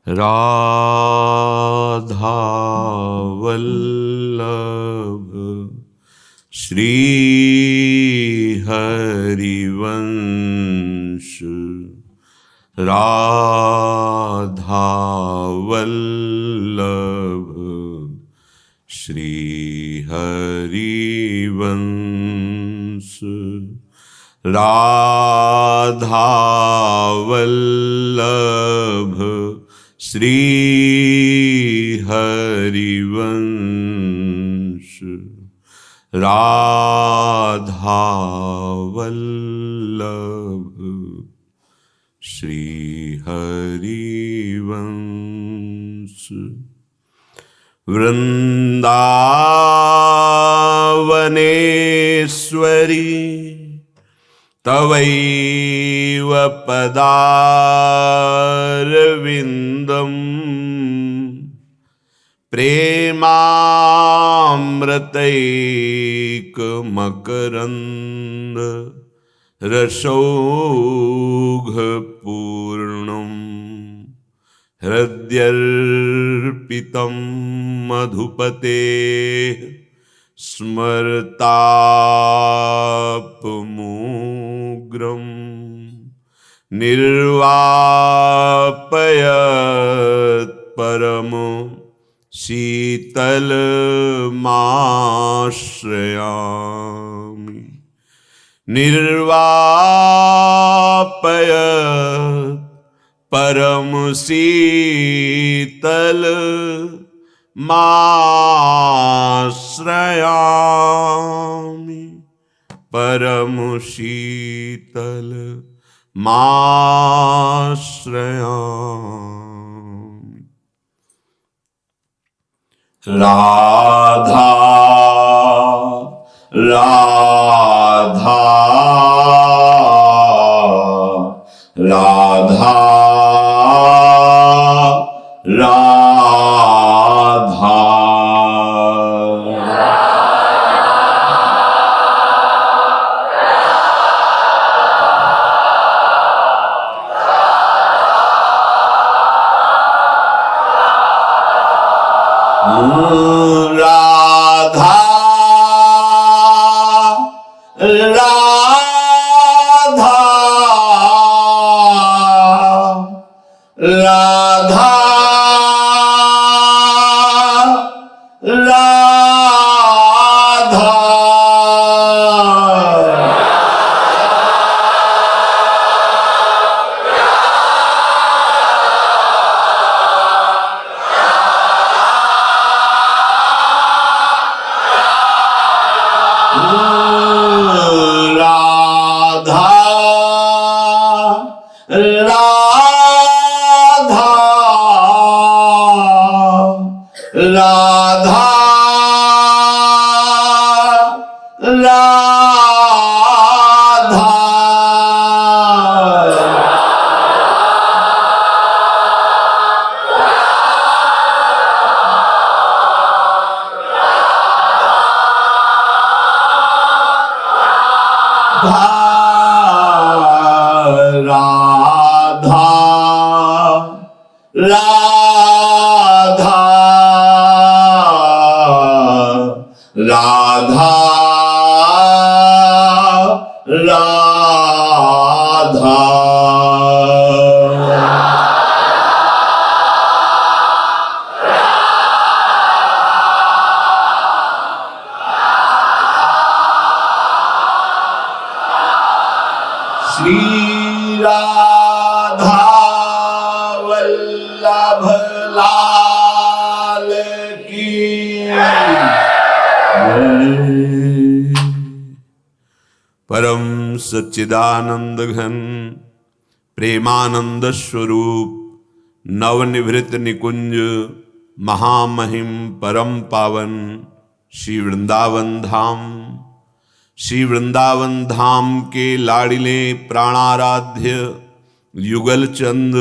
राधा वल्लभ श्री हरिवंश। राधा वल्लभ श्री हरिवंश। राधा वल्लभ श्री हरिवंश। राधा वल्लभ श्री हरिवंश। वृंदावनेश्वरी तवैव पदारविन्दम् प्रेमामृतैकमकरन्द रसौघपूर्णम् हृद्यर्पितं मधुपतेः स्मरतापमुग्रम् निर्वापयत् परम शीतलमाश्रयामि। निर्वापयत् परम शीतल माश्रयामि। परम शीतल माश्रयामि। राधा राधा राधा राधा। राधा राधा राधा राधा राधा। राधा राधा श्री राधा वल्लभ लाल की। परम सच्चिदानंद घन प्रेमानंद स्वरूप नवनिभृत निकुंज महामहिम परम पावन श्री वृंदावन धाम। श्री वृंदावन धाम के लाडिले प्राणाराध्य युगल चंद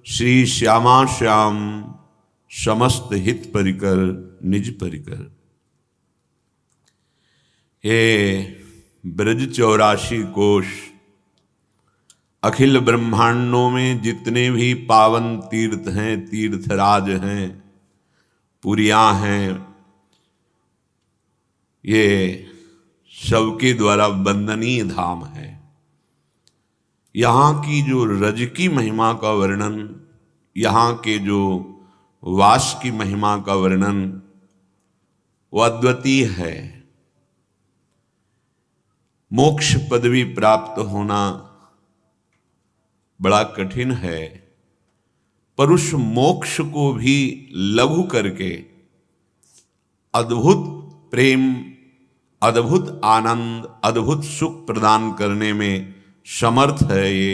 श्री श्यामा श्याम समस्त हित परिकर निज परिकर। ये ब्रज 84 कोश अखिल ब्रह्मांडों में जितने भी पावन तीर्थ हैं, तीर्थराज हैं, पुरियां हैं, ये सबके द्वारा वंदनीय धाम है। यहाँ की जो रज की महिमा का वर्णन, यहाँ के जो वास की महिमा का वर्णन वो अद्वितीय है। मोक्ष पदवी प्राप्त होना बड़ा कठिन है, पर उस मोक्ष को भी लघु करके अद्भुत प्रेम, अद्भुत आनंद, अद्भुत सुख प्रदान करने में समर्थ है ये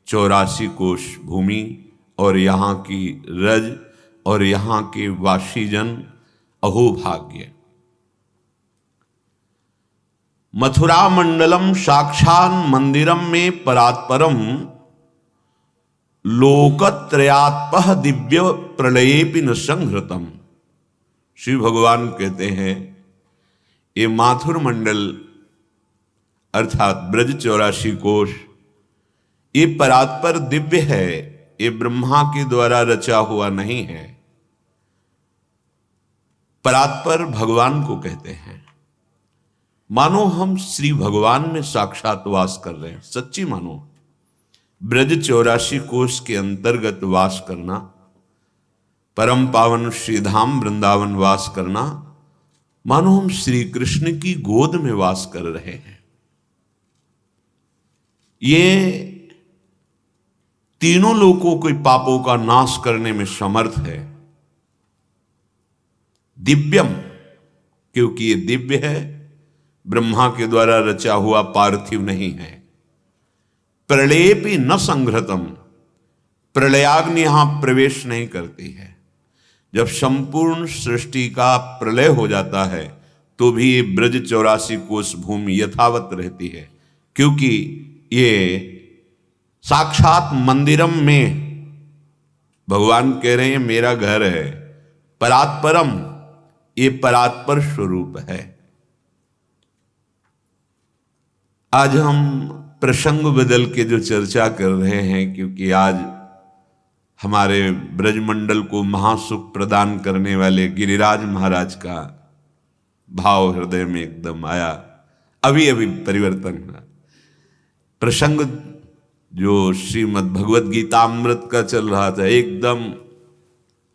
84 कोश भूमि और यहाँ की रज और यहाँ के वासीजन। अहोभाग्य। मथुरा मंडलम साक्षान मंदिरम में परात्परम लोकत्रयात्पह दिव्य प्रलयेपि न संहृतम। श्री भगवान कहते हैं ये माथुर मंडल अर्थात ब्रज 84 कोश ये परात्पर दिव्य है, ये ब्रह्मा के द्वारा रचा हुआ नहीं है। परात्पर भगवान को कहते हैं। मानो हम श्री भगवान में साक्षात वास कर रहे हैं, सच्ची मानो। ब्रज 84 कोश के अंतर्गत वास करना, परम पावन श्रीधाम वृंदावन वास करना, मानो हम श्री कृष्ण की गोद में वास कर रहे हैं। ये तीनों लोकों के पापों का नाश करने में समर्थ है। दिव्यम, क्योंकि ये दिव्य है, ब्रह्मा के द्वारा रचा हुआ पार्थिव नहीं है। प्रलयेपि न संघृतम, प्रलयाग्नि यहां प्रवेश नहीं करती है। जब संपूर्ण सृष्टि का प्रलय हो जाता है तो भी ये ब्रज 84 कोश भूमि यथावत रहती है, क्योंकि ये साक्षात मंदिरम में भगवान कह रहे हैं मेरा घर है। परात्परम, ये परात्पर स्वरूप है। आज हम प्रसंग बदल के जो चर्चा कर रहे हैं, क्योंकि आज हमारे ब्रजमंडल को महासुख प्रदान करने वाले गिरिराज महाराज का भाव हृदय में एकदम आया। अभी अभी परिवर्तन हुआ। प्रसंग जो श्रीमद् भगवत गीतामृत का चल रहा था, एकदम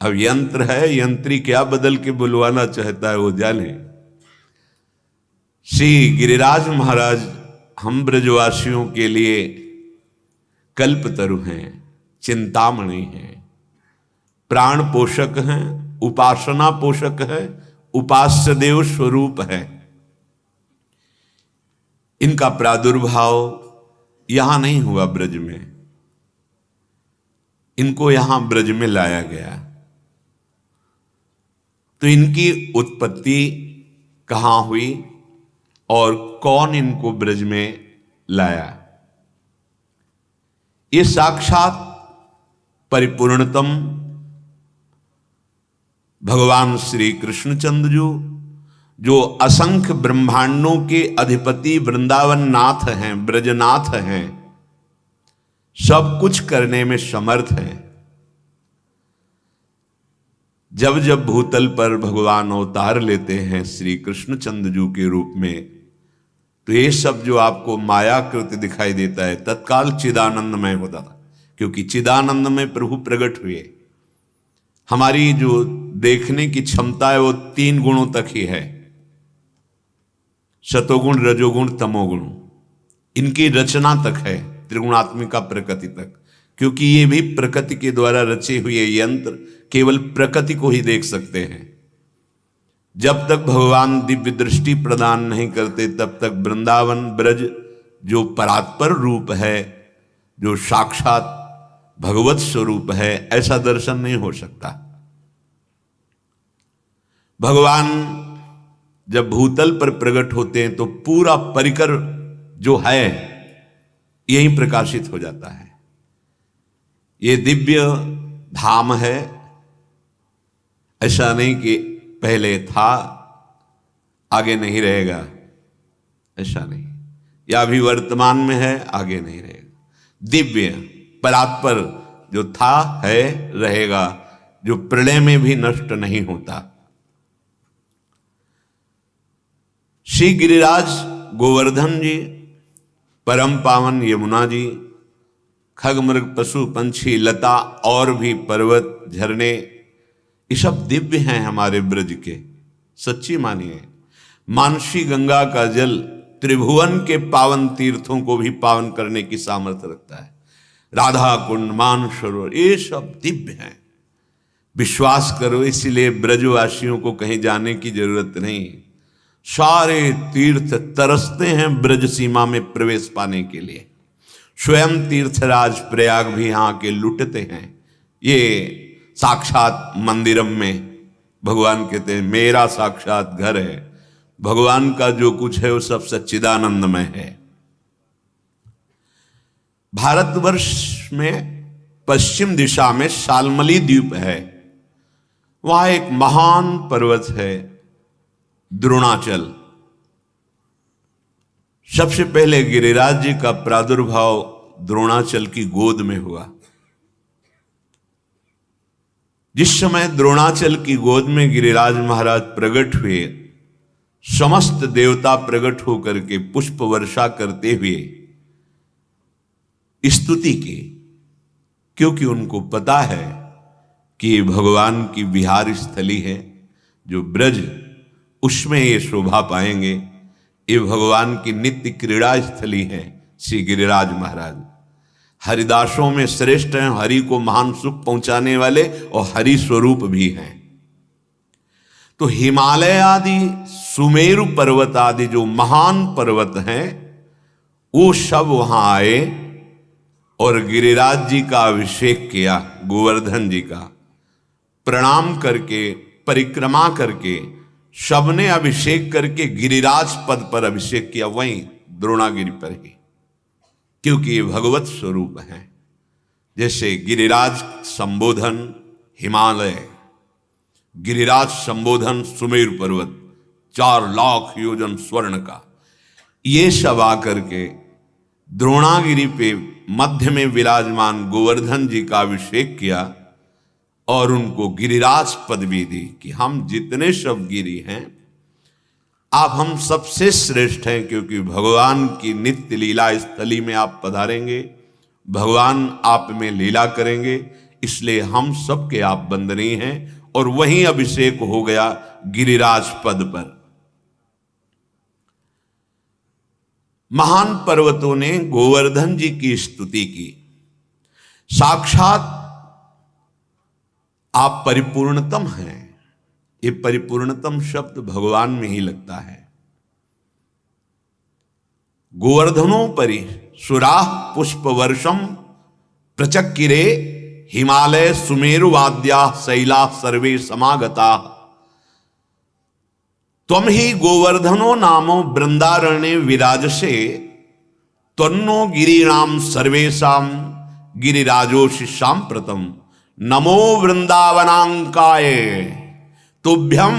अब यंत्र है, यंत्री क्या बदल के बुलवाना चाहता है वो जाने। श्री गिरिराज महाराज हम ब्रजवासियों के लिए कल्पतरु हैं, चिंतामणि हैं, प्राण पोषक हैं, उपासना पोषक है, उपास्य देव स्वरूप है। इनका प्रादुर्भाव यहां नहीं हुआ ब्रज में, इनको यहां ब्रज में लाया गया। तो इनकी उत्पत्ति कहां हुई और कौन इनको ब्रज में लाया? ये साक्षात परिपूर्णतम भगवान श्री कृष्णचंद्र जो असंख्य ब्रह्मांडों के अधिपति वृंदावन नाथ हैं, ब्रजनाथ हैं, सब कुछ करने में समर्थ हैं। जब जब भूतल पर भगवान अवतार लेते हैं श्री कृष्णचंद्र के रूप में, तो ये सब जो आपको मायाकृत दिखाई देता है तत्काल चिदानंदमय होता था, क्योंकि चिदानंद में प्रभु प्रकट हुए। हमारी जो देखने की क्षमता है वो 3 गुणों तक ही है, सतोगुण, रजोगुण, तमोगुण। इनकी रचना तक है, त्रिगुणात्मिका प्रकृति तक, क्योंकि ये भी प्रकृति के द्वारा रचे हुए यंत्र केवल प्रकृति को ही देख सकते हैं। जब तक भगवान दिव्य दृष्टि प्रदान नहीं करते तब तक वृंदावन ब्रज जो परात्पर रूप है, जो साक्षात भगवत स्वरूप है, ऐसा दर्शन नहीं हो सकता। भगवान जब भूतल पर प्रकट होते हैं तो पूरा परिकर जो है यही प्रकाशित हो जाता है। ये दिव्य धाम है, ऐसा नहीं कि पहले था आगे नहीं रहेगा, ऐसा नहीं। या अभी वर्तमान में है, आगे नहीं रहेगा। दिव्य परात्पर जो था है रहेगा, जो प्रलय में भी नष्ट नहीं होता। श्री गिरिराज गोवर्धन जी, परम पावन यमुना जी, खग मृग पशु पंछी लता और भी पर्वत झरने, ये सब दिव्य हैं हमारे ब्रज के। सच्ची मानिए, मानसी गंगा का जल त्रिभुवन के पावन तीर्थों को भी पावन करने की सामर्थ्य रखता है। राधा कुंड, मानसरोवर, ये सब दिव्य हैं। विश्वास करो, इसलिए ब्रजवासियों को कहीं जाने की जरूरत नहीं। सारे तीर्थ तरसते हैं ब्रज सीमा में प्रवेश पाने के लिए। स्वयं तीर्थराज प्रयाग भी यहाँ के लुटते हैं। ये साक्षात मंदिरम में भगवान कहते हैं मेरा साक्षात घर है। भगवान का जो कुछ है वो सब सच्चिदानंदमय है। भारतवर्ष में पश्चिम दिशा में शाल्मली द्वीप है, वहां एक महान पर्वत है द्रोणाचल। सबसे पहले गिरिराज जी का प्रादुर्भाव द्रोणाचल की गोद में हुआ। जिस समय द्रोणाचल की गोद में गिरिराज महाराज प्रकट हुए, समस्त देवता प्रकट होकर के पुष्प वर्षा करते हुए स्तुति की, क्योंकि उनको पता है कि ये भगवान की विहार स्थली है। जो ब्रज, उसमें ये शोभा पाएंगे। ये भगवान की नित्य क्रीड़ा स्थली है श्री गिरिराज महाराज। हरिदासों में श्रेष्ठ हैं, हरि को महान सुख पहुंचाने वाले, और हरि स्वरूप भी हैं। तो हिमालय आदि, सुमेरु पर्वत आदि जो महान पर्वत हैं, वो सब वहां आए और गिरिराज जी का अभिषेक किया। गोवर्धन जी का प्रणाम करके, परिक्रमा करके, सबने अभिषेक करके गिरिराज पद पर अभिषेक किया, वहीं द्रोणागिरी पर ही, क्योंकि ये भगवत स्वरूप है। जैसे गिरिराज संबोधन हिमालय, गिरिराज संबोधन सुमेरु पर्वत, 4 लाख योजन स्वर्ण का, ये सब आकर के द्रोणागिरी पे मध्य में विराजमान गोवर्धन जी का अभिषेक किया और उनको गिरिराज पदवी दी कि हम जितने सब गिरी हैं, आप हम सबसे श्रेष्ठ हैं, क्योंकि भगवान की नित्य लीला स्थली में आप पधारेंगे, भगवान आप में लीला करेंगे, इसलिए हम सबके आप वंदनीय हैं। और वहीं अभिषेक हो गया गिरिराज पद पर। महान पर्वतों ने गोवर्धन जी की स्तुति की। साक्षात आप परिपूर्णतम हैं। ये परिपूर्णतम शब्द भगवान में ही लगता है। गोवर्धनों परि सुराह पुष्प वर्षम प्रचक्किरे हिमालय सुमेरु वाद्या शैला सर्वे समागता। त्वम ही गोवर्धनो नामो वृंदारण्ये विराजसे, त्वन्नो गिरीणाम सर्वेशाम गिरिराजोषि सांप्रतम। नमो वृंदावनांकाय तुभ्यं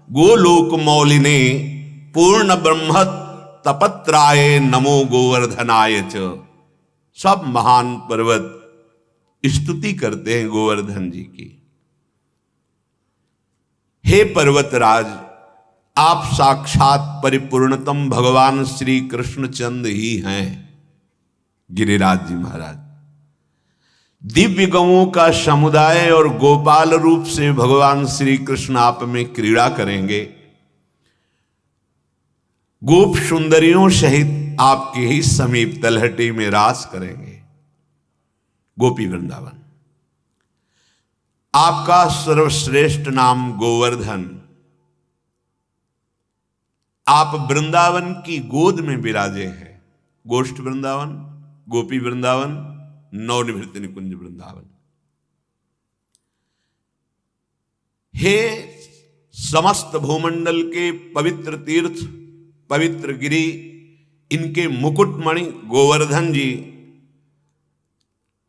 गोलोक मौलिने पूर्ण ब्रह्म तपत्राय नमो गोवर्धनाय च। सब महान पर्वत स्तुति करते हैं गोवर्धन जी की। हे पर्वतराज, आप साक्षात परिपूर्णतम भगवान श्री कृष्णचंद्र ही हैं। गिरिराज जी महाराज दिव्य गवों का समुदाय और गोपाल रूप से भगवान श्री कृष्ण आप में क्रीड़ा करेंगे। गोप सुंदरियों सहित आपके ही समीप तलहटी में रास करेंगे। गोपी वृंदावन, आपका सर्वश्रेष्ठ नाम गोवर्धन। आप वृंदावन की गोद में विराजे हैं। गोष्ठ वृंदावन, गोपी वृंदावन, नवनिवृत्ति निकुंज वृंदावन। हे समस्त भूमंडल के पवित्र तीर्थ, पवित्र गिरि, इनके मुकुटमणि गोवर्धन जी,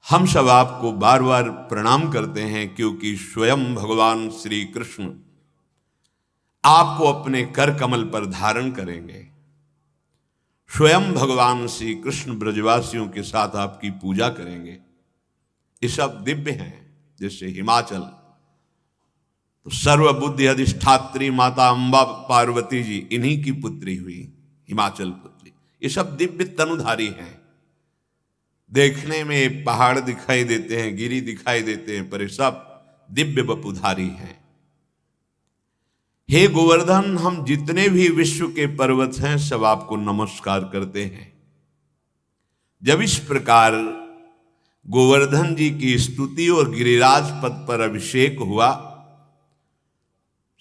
हम सब आपको बार बार प्रणाम करते हैं, क्योंकि स्वयं भगवान श्री कृष्ण आपको अपने कर कमल पर धारण करेंगे। स्वयं भगवान श्री कृष्ण ब्रजवासियों के साथ आपकी पूजा करेंगे। ये सब दिव्य हैं। जैसे हिमाचल तो सर्वबुद्धि अधिष्ठात्री माता अम्बा पार्वती जी, इन्हीं की पुत्री हुई हिमाचल पुत्री। ये सब दिव्य तनुधारी हैं। देखने में पहाड़ दिखाई देते हैं, गिरी दिखाई देते हैं, पर ये सब दिव्य वपुधारी हैं। हे गोवर्धन, हम जितने भी विश्व के पर्वत हैं सब आपको नमस्कार करते हैं। जब इस प्रकार गोवर्धन जी की स्तुति और गिरिराज पद पर अभिषेक हुआ,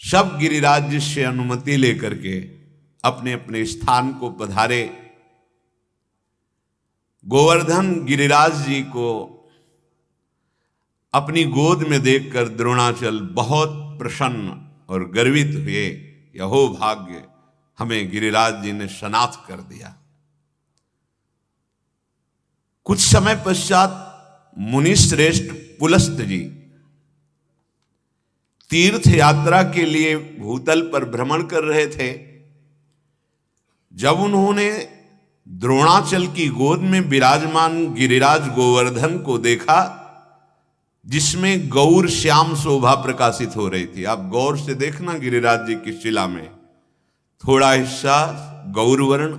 सब गिरिराज जी से अनुमति लेकर के अपने अपने स्थान को पधारे। गोवर्धन गिरिराज जी को अपनी गोद में देखकर द्रोणाचल बहुत प्रसन्न और गर्वित हुए। यहो भाग्य, हमें गिरिराज जी ने सनाथ कर दिया। कुछ समय पश्चात मुनि श्रेष्ठ पुलस्त जी तीर्थ यात्रा के लिए भूतल पर भ्रमण कर रहे थे। जब उन्होंने द्रोणाचल की गोद में विराजमान गिरिराज गोवर्धन को देखा, जिसमें गौर श्याम शोभा प्रकाशित हो रही थी। आप गौर से देखना गिरिराज जी की शिला में थोड़ा हिस्सा गौर वर्ण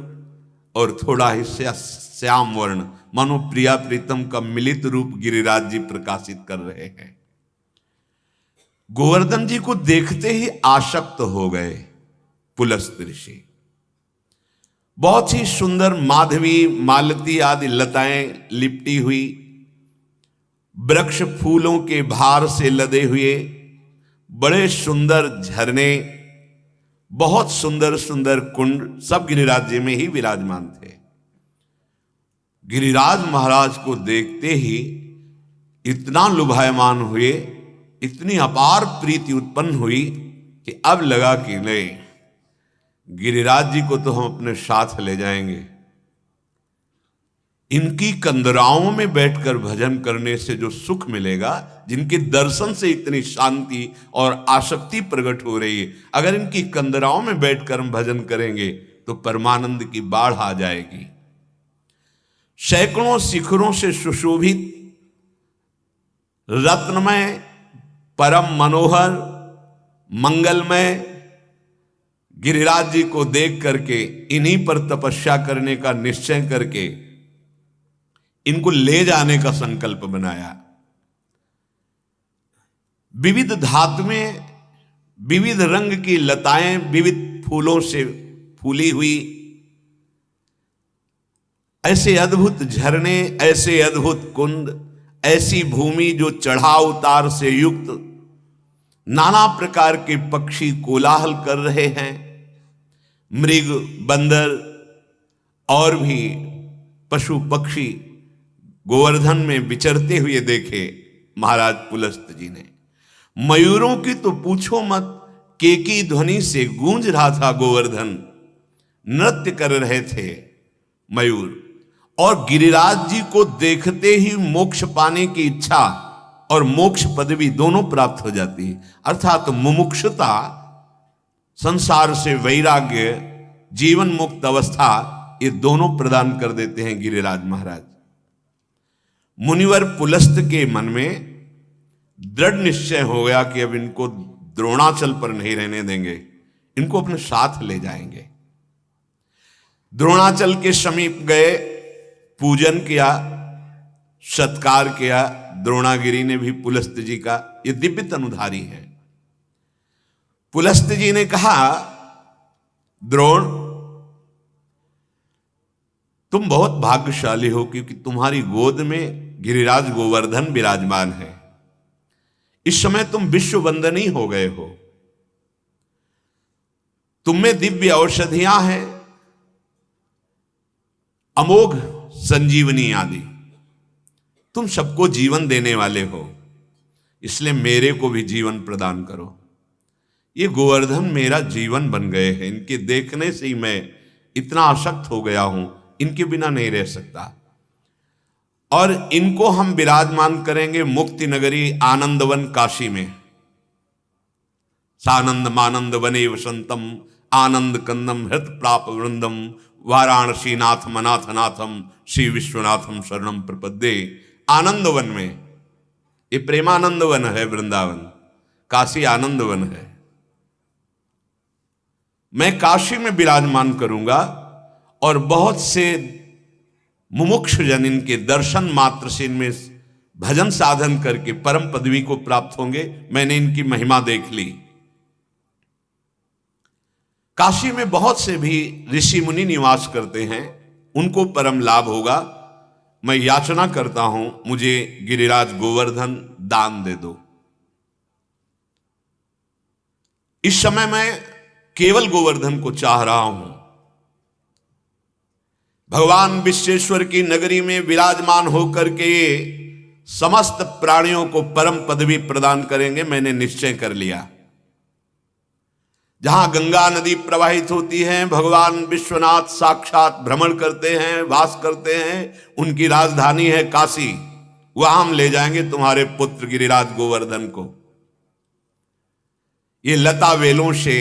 और थोड़ा हिस्सा श्याम वर्ण, मानो प्रिया प्रीतम का मिलित रूप गिरिराज जी प्रकाशित कर रहे हैं। गोवर्धन जी को देखते ही आसक्त हो गए पुलस्त ऋषि। बहुत ही सुंदर माधवी, मालती आदि लताएं लिपटी हुई, वृक्ष फूलों के भार से लदे हुए, बड़े सुंदर झरने, बहुत सुंदर सुंदर कुंड, सब गिरिराज जी में ही विराजमान थे। गिरिराज महाराज को देखते ही इतना लुभायमान हुए, इतनी अपार प्रीति उत्पन्न हुई कि अब लगा कि नहीं, गिरिराज जी को तो हम अपने साथ ले जाएंगे। इनकी कंदराओं में बैठकर भजन करने से जो सुख मिलेगा, जिनके दर्शन से इतनी शांति और आसक्ति प्रकट हो रही है, अगर इनकी कंदराओं में बैठकर हम भजन करेंगे तो परमानंद की बाढ़ आ जाएगी। सैकड़ों शिखरों से सुशोभित रत्नमय, परम मनोहर, मंगलमय गिरिराज जी को देख करके इन्हीं पर तपस्या करने का निश्चय करके इनको ले जाने का संकल्प बनाया। विविध धातुएं, विविध रंग की लताएं, विविध फूलों से फूली हुई, ऐसे अद्भुत झरने, ऐसे अद्भुत कुंड, ऐसी भूमि जो चढ़ाव उतार से युक्त, नाना प्रकार के पक्षी कोलाहल कर रहे हैं, मृग, बंदर और भी पशु पक्षी गोवर्धन में विचरते हुए देखे महाराज पुलस्त जी ने। मयूरों की तो पूछो मत, केकी ध्वनि से गूंज रहा था गोवर्धन, नृत्य कर रहे थे मयूर। और गिरिराज जी को देखते ही मोक्ष पाने की इच्छा और मोक्ष पदवी दोनों प्राप्त हो जाती है। अर्थात मुमुक्षुता, संसार से वैराग्य, जीवन मुक्त अवस्था, ये दोनों प्रदान कर देते हैं गिरिराज महाराज। मुनिवर पुलस्त के मन में दृढ़ निश्चय हो गया कि अब इनको द्रोणाचल पर नहीं रहने देंगे, इनको अपने साथ ले जाएंगे। द्रोणाचल के समीप गए, पूजन किया, सत्कार किया। द्रोणागिरी ने भी पुलस्त जी का, ये दिव्य तनुधारी है। पुलस्त जी ने कहा, द्रोण तुम बहुत भाग्यशाली हो क्योंकि तुम्हारी गोद में गिरिराज गोवर्धन विराजमान है। इस समय तुम विश्व वंदनीय हो गए हो। तुम में दिव्य औषधियां हैं, अमोघ संजीवनी आदि, तुम सबको जीवन देने वाले हो, इसलिए मेरे को भी जीवन प्रदान करो। ये गोवर्धन मेरा जीवन बन गए हैं, इनके देखने से ही मैं इतना आसक्त हो गया हूं, इनके बिना नहीं रह सकता। और इनको हम विराजमान करेंगे मुक्ति नगरी आनंदवन काशी में। सानंद मानंद वने वसंतम आनंद कंदम हृत प्राप वृंदम वाराणसी नाथ मनाथनाथम श्री विश्वनाथम शरणम प्रपद्ये। आनंद वन में, ये प्रेमानंद वन है वृंदावन, काशी आनंद वन है। मैं काशी में विराजमान करूंगा और बहुत से मुमुक्ष जन इनके दर्शन मात्र से इनमें भजन साधन करके परम पदवी को प्राप्त होंगे। मैंने इनकी महिमा देख ली। काशी में बहुत से भी ऋषि मुनि निवास करते हैं, उनको परम लाभ होगा। मैं याचना करता हूं, मुझे गिरिराज गोवर्धन दान दे दो। इस समय मैं केवल गोवर्धन को चाह रहा हूं। भगवान विश्वेश्वर की नगरी में विराजमान होकर के समस्त प्राणियों को परम पदवी प्रदान करेंगे, मैंने निश्चय कर लिया। जहां गंगा नदी प्रवाहित होती है, भगवान विश्वनाथ साक्षात भ्रमण करते हैं, वास करते हैं, उनकी राजधानी है काशी। वहां हम ले जाएंगे तुम्हारे पुत्र गिरिराज गोवर्धन को। ये लता वेलों से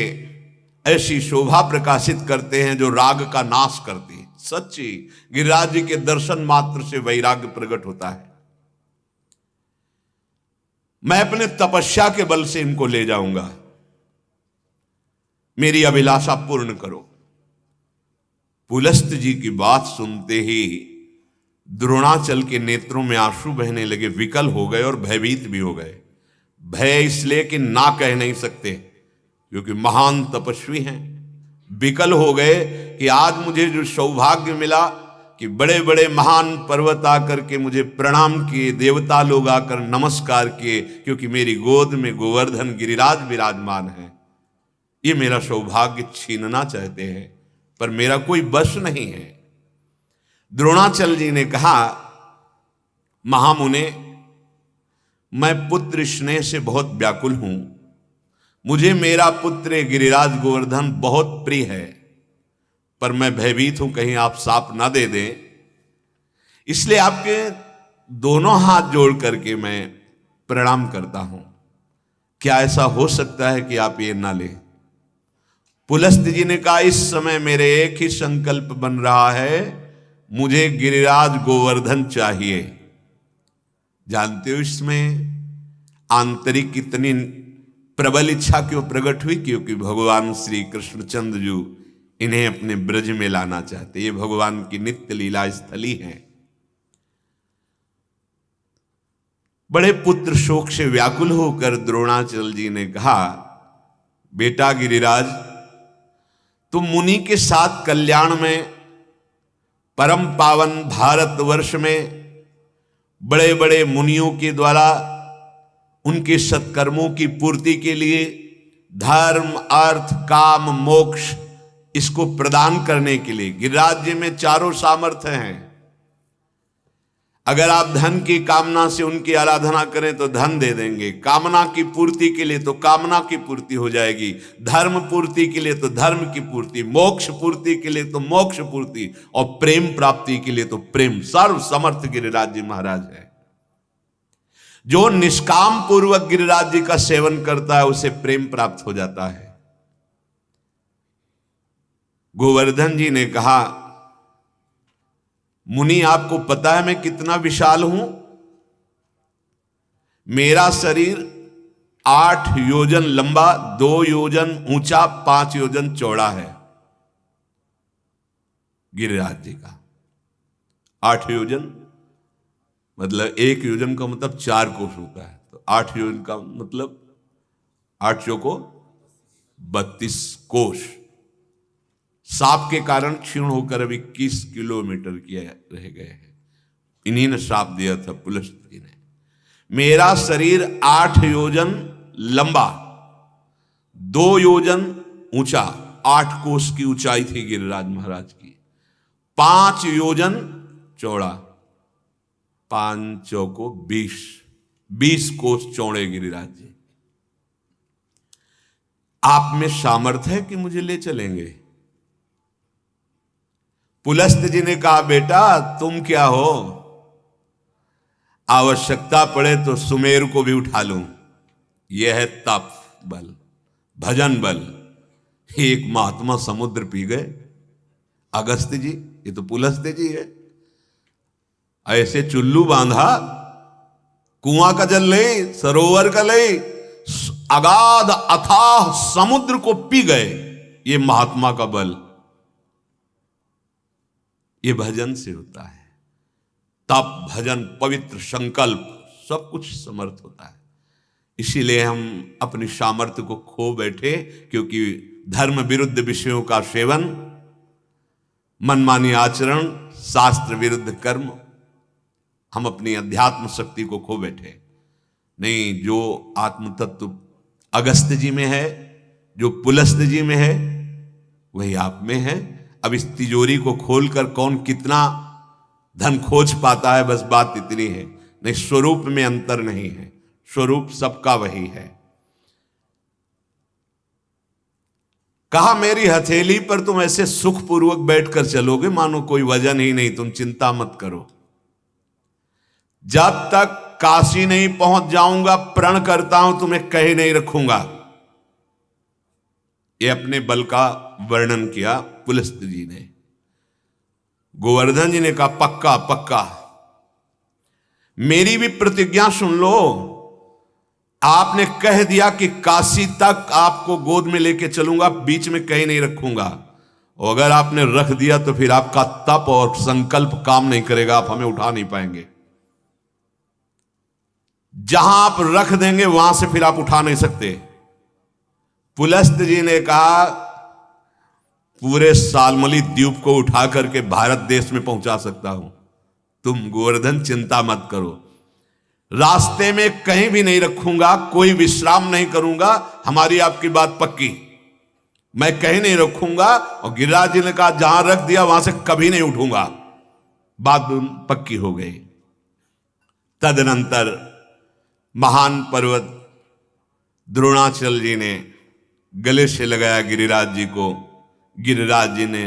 ऐसी शोभा प्रकाशित करते हैं जो राग का नाश करती है। सच्ची गिरिराज जी के दर्शन मात्र से वैराग्य प्रकट होता है। मैं अपने तपस्या के बल से इनको ले जाऊंगा। मेरी अभिलाषा पूर्ण करो। पुलस्त जी की बात सुनते ही द्रोणाचल के नेत्रों में आंसू बहने लगे, विकल हो गए और भयभीत भी हो गए। भय इसलिए कि ना कह नहीं सकते, क्योंकि महान तपस्वी हैं। विकल हो गए कि आज मुझे जो सौभाग्य मिला कि बड़े बड़े महान पर्वत आकर के मुझे प्रणाम किए, देवता लोग आकर नमस्कार किए, क्योंकि मेरी गोद में गोवर्धन गिरिराज विराजमान है। ये मेरा सौभाग्य छीनना चाहते हैं, पर मेरा कोई बस नहीं है। द्रोणाचल जी ने कहा, महामुने, मैं पुत्र स्नेह से बहुत व्याकुल हूं। मुझे मेरा पुत्र गिरिराज गोवर्धन बहुत प्रिय है, पर मैं भयभीत हूं कहीं आप साप ना दे दें। इसलिए आपके दोनों हाथ जोड़ करके मैं प्रणाम करता हूं। क्या ऐसा हो सकता है कि आप ये ना लें? पुलस्त जी ने कहा, इस समय मेरे एक ही संकल्प बन रहा है, मुझे गिरिराज गोवर्धन चाहिए। जानते हो इसमें आंतरिक कितनी प्रबल इच्छा क्यों प्रकट हुई? क्योंकि भगवान श्री कृष्णचंद्र जी इन्हें अपने ब्रज में लाना चाहते। ये भगवान की नित्य लीला स्थली है। बड़े पुत्र शोक से व्याकुल होकर द्रोणाचल जी ने कहा, बेटा गिरिराज, तुम मुनि के साथ कल्याण में, परम पावन भारतवर्ष में बड़े बड़े मुनियों के द्वारा उनके सत्कर्मों की पूर्ति के लिए धर्म, अर्थ, काम, मोक्ष इसको प्रदान करने के लिए गिरिराज जी में चारों सामर्थ्य हैं। अगर आप धन की कामना से उनकी आराधना करें तो धन दे देंगे, कामना की पूर्ति के लिए तो कामना की पूर्ति हो जाएगी, धर्म पूर्ति के लिए तो धर्म की पूर्ति, मोक्ष पूर्ति के लिए तो मोक्ष पूर्ति, और प्रेम प्राप्ति के लिए तो प्रेम। सर्व समर्थ गिरिराज जी महाराज है। जो निष्काम पूर्वक गिरिराज जी का सेवन करता है उसे प्रेम प्राप्त हो जाता है। गोवर्धन जी ने कहा, मुनि आपको पता है मैं कितना विशाल हूं? मेरा शरीर 8 योजन लंबा, 2 योजन ऊंचा, 5 योजन चौड़ा है। गिरिराज जी का 8 योजन मतलब 1 योजन का मतलब 4 कोस होता है, तो 8 योजन का मतलब 8 चौको 32 कोस। सांप के क्षीण क्षीण होकर अब 21 किलोमीटर किया रह गए हैं। इन्हीं ने श्राप दिया था पुलस्त जी ने। मेरा शरीर 8 योजन लंबा, 2 योजन ऊंचा, 8 कोस की ऊंचाई थी गिरिराज महाराज की, 5 योजन चौड़ा, 5 चौको 20 कोस चौड़े गिरिराज जी। आप में सामर्थ्य है कि मुझे ले चलेंगे? पुलस्त जी ने कहा, बेटा तुम क्या हो, आवश्यकता पड़े तो सुमेर को भी उठा लूं। यह है तप बल, भजन बल। एक महात्मा समुद्र पी गए, अगस्त जी, ये तो पुलस्त्य जी है। ऐसे चुल्लू बांधा, कुआं का जल ले, सरोवर का ले, अगाध अथाह समुद्र को पी गए। ये महात्मा का बल, ये भजन से होता है। तप, भजन, पवित्र संकल्प, सब कुछ समर्थ होता है। इसीलिए हम अपनी सामर्थ्य को खो बैठे, क्योंकि धर्म विरुद्ध विषयों का सेवन, मनमानी आचरण, शास्त्र विरुद्ध कर्म, हम अपनी अध्यात्म शक्ति को खो बैठे। नहीं, जो आत्म तत्व अगस्त जी में है, जो पुलस्त्य जी में है, वही आप में है। अब इस तिजोरी को खोलकर कौन कितना धन खोज पाता है, बस बात इतनी है। नहीं, स्वरूप में अंतर नहीं है, स्वरूप सबका वही है। कहा मेरी हथेली पर तुम ऐसे सुखपूर्वक बैठकर चलोगे मानो कोई वजन ही नहीं, तुम चिंता मत करो। जब तक काशी नहीं पहुंच जाऊंगा, प्रण करता हूं तुम्हें कहे नहीं रखूंगा। ये अपने बल का वर्णन किया पुलस्त्य जी ने। गोवर्धन जी ने कहा पक्का पक्का, मेरी भी प्रतिज्ञा सुन लो। आपने कह दिया कि काशी तक आपको गोद में लेके चलूंगा, बीच में कहीं नहीं रखूंगा। और अगर आपने रख दिया तो फिर आपका तप और संकल्प काम नहीं करेगा, आप हमें उठा नहीं पाएंगे। जहां आप रख देंगे वहां से फिर आप उठा नहीं सकते। पुलस्त्य जी ने कहा पूरे सालमली द्वीप को उठा करके भारत देश में पहुंचा सकता हूं, तुम गोवर्धन चिंता मत करो। रास्ते में कहीं भी नहीं रखूंगा, कोई विश्राम नहीं करूंगा, हमारी आपकी बात पक्की। मैं कहीं नहीं रखूंगा। और गिरिराज जी ने कहा जहां रख दिया वहां से कभी नहीं उठूंगा, बात पक्की हो गई। तदनंतर महान पर्वत द्रोणाचल जी ने गले से लगाया गिरिराज जी को। गिरिराज जी ने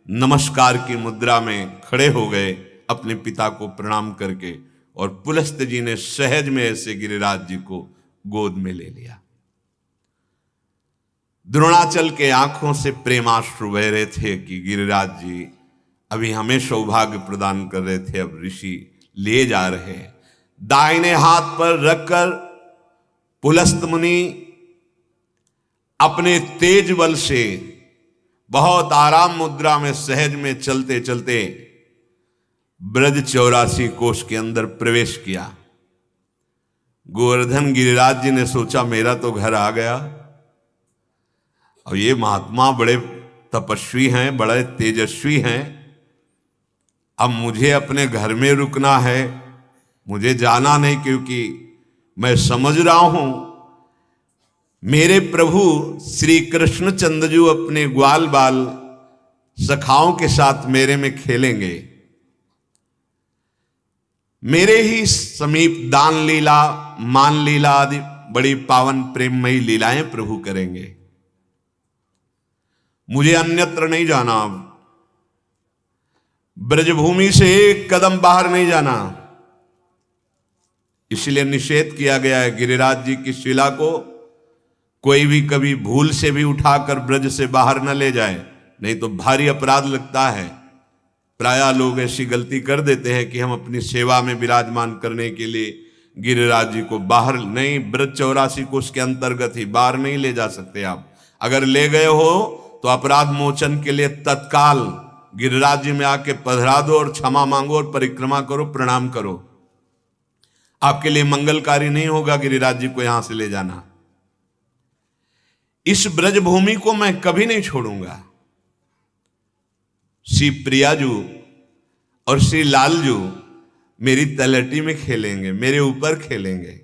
नमस्कार की मुद्रा में खड़े हो गए अपने पिता को प्रणाम करके, और पुलस्त्य जी ने सहज में ऐसे गिरिराज जी को गोद में ले लिया। द्रोणाचल के आंखों से प्रेमाश्रु बह रहे थे कि गिरिराज जी अभी हमें सौभाग्य प्रदान कर रहे थे, अब ऋषि ले जा रहे हैं। दाहिने हाथ पर रखकर पुलस्त्य मुनि अपने तेज बल से बहुत आराम मुद्रा में सहज में चलते चलते ब्रज 84 कोष के अंदर प्रवेश किया। गोवर्धन गिरिराज जी ने सोचा मेरा तो घर आ गया, और ये महात्मा बड़े तपस्वी हैं, बड़े तेजस्वी हैं, अब मुझे अपने घर में रुकना है, मुझे जाना नहीं, क्योंकि मैं समझ रहा हूं मेरे प्रभु श्री कृष्णचंद्र जी अपने ग्वाल बाल सखाओं के साथ मेरे में खेलेंगे, मेरे ही समीप दान लीला, मान लीला आदि बड़ी पावन प्रेममयी लीलाएं प्रभु करेंगे। मुझे अन्यत्र नहीं जाना, ब्रजभूमि से एक कदम बाहर नहीं जाना। इसलिए निषेध किया गया है गिरिराज जी की शिला को कोई भी कभी भूल से भी उठाकर ब्रज से बाहर न ले जाए, नहीं तो भारी अपराध लगता है। प्रायः लोग ऐसी गलती कर देते हैं कि हम अपनी सेवा में विराजमान करने के लिए गिरिराज जी को बाहर नहीं, ब्रज 84 कोष के अंतर्गत ही, बाहर नहीं ले जा सकते आप। अगर ले गए हो तो अपराध मोचन के लिए तत्काल गिरिराज जी में आके पधरा दो और क्षमा मांगो और परिक्रमा करो, प्रणाम करो। आपके लिए मंगलकारी नहीं होगा गिरिराज जी को यहां से ले जाना। इस ब्रजभूमि को मैं कभी नहीं छोड़ूंगा। श्री प्रियाजू और श्री लालजू मेरी तलहटी में खेलेंगे, मेरे ऊपर खेलेंगे,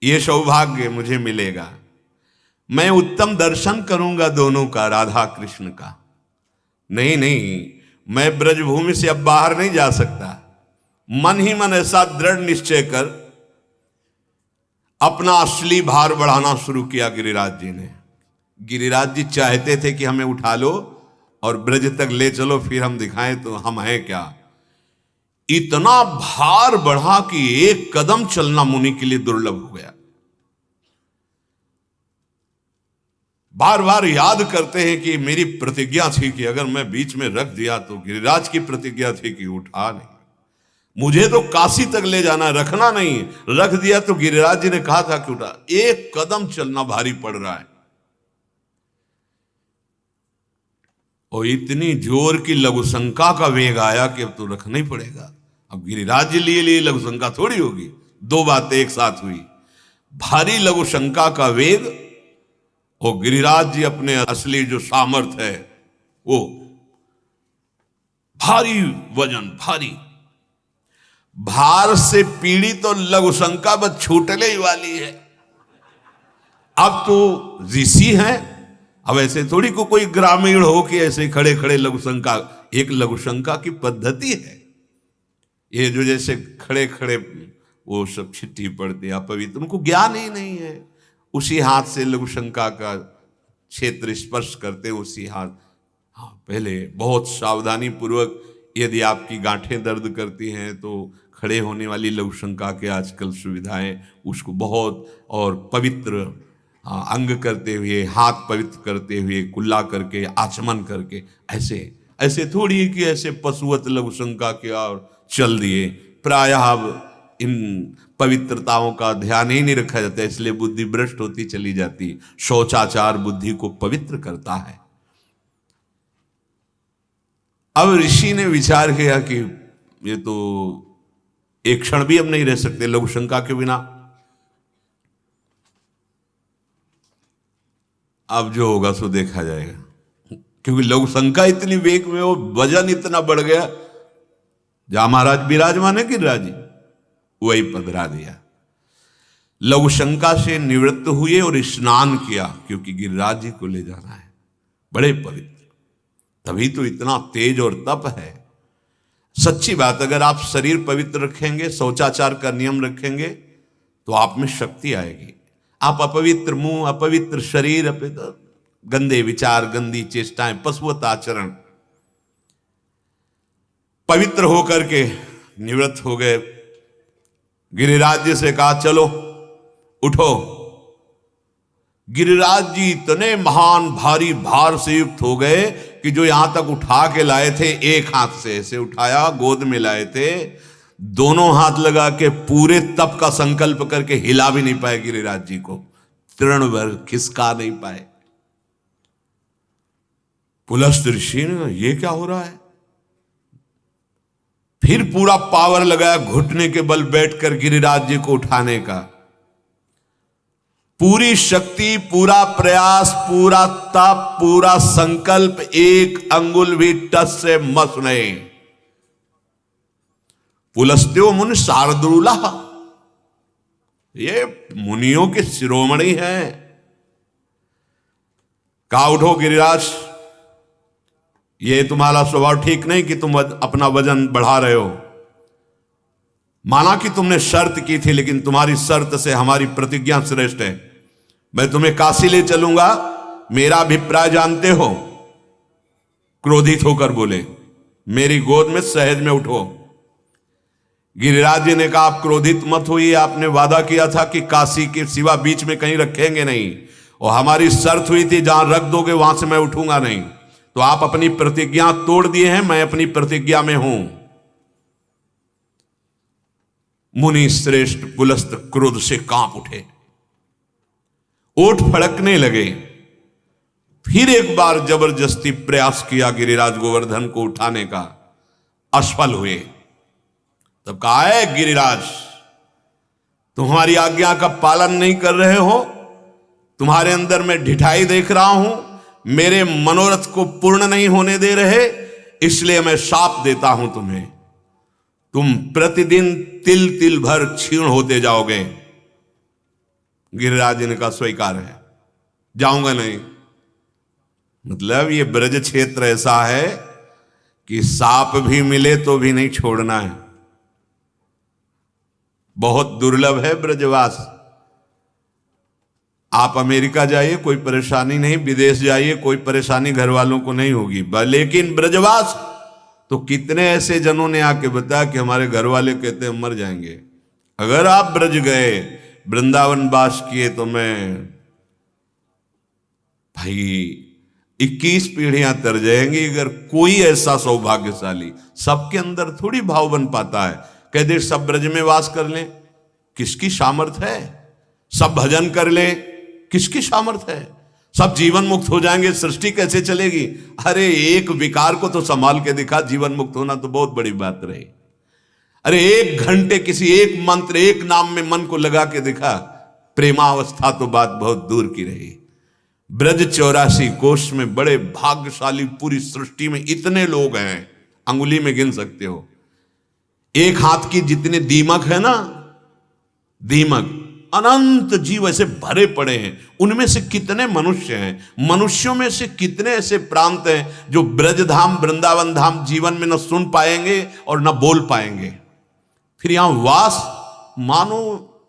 ये सौभाग्य मुझे मिलेगा। मैं उत्तम दर्शन करूंगा दोनों का, राधा कृष्ण का। नहीं नहीं, मैं ब्रजभूमि से अब बाहर नहीं जा सकता। मन ही मन ऐसा दृढ़ निश्चय कर अपना असली भार बढ़ाना शुरू किया गिरिराज जी ने। गिरिराज जी चाहते थे कि हमें उठा लो और ब्रज तक ले चलो, फिर हम दिखाएं तो हम हैं क्या। इतना भार बढ़ा कि एक कदम चलना मुनि के लिए दुर्लभ हो गया। बार बार याद करते हैं कि मेरी प्रतिज्ञा थी कि अगर मैं बीच में रख दिया तो गिरिराज की प्रतिज्ञा थी कि उठा नहीं, मुझे तो काशी तक ले जाना, रखना नहीं, रख दिया तो गिरिराज जी ने कहा था कि उठा। एक कदम चलना भारी पड़ रहा है और इतनी जोर की लघुशंका का वेग आया कि अब तो रखना ही पड़ेगा। अब गिरिराज जी लिए लघुशंका थोड़ी होगी, दो बातें एक साथ हुई, भारी लघुशंका का वेग और गिरिराज जी अपने असली जो सामर्थ है वो भारी वजन, भारी भार से पीड़ित तो लघुशंका बस छूटने ही वाली है। अब तो ऋषि हैं, अब ऐसे थोड़ी को कोई ग्रामीण हो कि ऐसे खड़े खड़े लघुशंका, एक लघुशंका की पद्धति है। ये जो जैसे खड़े खड़े वो सब चिट्ठी पढ़ते अपवित्र, उनको ज्ञान ही नहीं है, उसी हाथ से लघुशंका का क्षेत्र स्पर्श करते, उसी हाथ। हाँ, पहले बहुत सावधानी पूर्वक, यदि आपकी गांठें दर्द करती हैं तो खड़े होने वाली लघुशंका के आजकल सुविधाएं, उसको बहुत और पवित्र अंग करते हुए, हाथ पवित्र करते हुए, कुल्ला करके, आचमन करके, ऐसे ऐसे थोड़ी है कि ऐसे पशुवत लघुशंका के और चल दिए। प्रायः अब इन पवित्रताओं का ध्यान ही नहीं रखा जाता, इसलिए बुद्धि भ्रष्ट होती चली जाती। शौचाचार बुद्धि को पवित्र करता है। अब ऋषि ने विचार किया कि ये तो एक क्षण भी हम नहीं रह सकते लघुशंका के बिना। अब जो होगा सो देखा जाएगा, क्योंकि लघुशंका इतनी वेग में, वो वजन इतना बढ़ गया, जहां महाराज विराजमान है गिरिराज जी वही पधरा दिया। लघुशंका से निवृत्त हुए और स्नान किया, क्योंकि गिरिराज जी को ले जाना है, बड़े पवित्र, तभी तो इतना तेज और तप है। सच्ची बात, अगर आप शरीर पवित्र रखेंगे, शौचाचार का नियम रखेंगे, तो आप में शक्ति आएगी। आप अपवित्र मुंह, अपवित्र शरीर, गंदे विचार, गंदी चेष्टाएं, पशुवत आचरण, पवित्र होकर के निवृत्त हो गए। गिरिराज जी से कहा चलो उठो। गिरिराज जी इतने महान भारी भार से युक्त हो गए कि जो यहां तक उठा के लाए थे, एक हाथ से ऐसे उठाया, गोद में लाए थे, दोनों हाथ लगा के पूरे तप का संकल्प करके हिला भी नहीं पाए गिरिराज जी को, तृण भर खिसका नहीं पाए। पुलस्त ऋषि ने, ये क्या हो रहा है? फिर पूरा पावर लगाया, घुटने के बल बैठकर गिरिराज जी को उठाने का, पूरी शक्ति, पूरा प्रयास, पूरा तप, पूरा संकल्प, एक अंगुल भी टस से मस नहीं। पुलस्त्यो मुनि शार्दूला, ये मुनियों के शिरोमणि हैं। कहा उठो गिरिराज, ये तुम्हारा स्वभाव ठीक नहीं कि तुम अपना वजन बढ़ा रहे हो। माना कि तुमने शर्त की थी, लेकिन तुम्हारी शर्त से हमारी प्रतिज्ञा श्रेष्ठ है। मैं तुम्हें काशी ले चलूंगा, मेरा अभिप्राय जानते हो। क्रोधित होकर बोले, मेरी गोद में सहज में उठो। गिरिराज जी ने कहा, आप क्रोधित मत होइए, आपने वादा किया था कि काशी के सिवा बीच में कहीं रखेंगे नहीं, और हमारी शर्त हुई थी जहां रख दोगे वहां से मैं उठूंगा नहीं। तो आप अपनी प्रतिज्ञा तोड़ दिए हैं, मैं अपनी प्रतिज्ञा में हूं। मुनि श्रेष्ठ पुलस्त क्रोध से कांप उठे, ओठ फड़कने लगे। फिर एक बार जबरदस्ती प्रयास किया गिरिराज गोवर्धन को उठाने का, असफल हुए। तब कहा, है गिरिराज, तुम हमारी आज्ञा का पालन नहीं कर रहे हो, तुम्हारे अंदर मैं ढिठाई देख रहा हूं, मेरे मनोरथ को पूर्ण नहीं होने दे रहे, इसलिए मैं शाप देता हूं तुम्हें, तुम प्रतिदिन तिल तिल भर क्षीण होते जाओगे। गिरिराज जी ने कहा, स्वीकार है, जाऊंगा नहीं। मतलब ये ब्रज क्षेत्र ऐसा है कि सांप भी मिले तो भी नहीं छोड़ना है। बहुत दुर्लभ है ब्रजवास। आप अमेरिका जाइए कोई परेशानी नहीं, विदेश जाइए कोई परेशानी घर वालों को नहीं होगी, लेकिन ब्रजवास तो कितने ऐसे जनों ने आके बताया कि हमारे घर वाले कहते हैं मर जाएंगे अगर आप ब्रज गए, वृंदावन वास किए, तो मैं भाई 21 पीढ़ियां तर जाएंगी अगर कोई ऐसा सौभाग्यशाली, सबके अंदर थोड़ी भाव बन पाता है। कह दे सब ब्रज में वास कर लें, किसकी सामर्थ्य है? सब भजन कर ले, किसकी सामर्थ्य है? सब जीवन मुक्त हो जाएंगे, सृष्टि कैसे चलेगी? अरे एक विकार को तो संभाल के दिखा, जीवन मुक्त होना तो बहुत बड़ी बात रही। अरे 1 घंटे किसी एक मंत्र, एक नाम में मन को लगा के दिखा, प्रेमावस्था तो बात बहुत दूर की रही। ब्रज 84 कोष में बड़े भाग्यशाली, पूरी सृष्टि में इतने लोग हैं, अंगुली में गिन सकते हो। एक हाथ की जितने दीमक है ना, दीमक अनंत जीव ऐसे भरे पड़े हैं। उनमें से कितने मनुष्य हैं? मनुष्यों में से कितने ऐसे प्रांत हैं जो ब्रजधाम वृंदावन धाम जीवन में न सुन पाएंगे और न बोल पाएंगे। फिर यहां वास मानो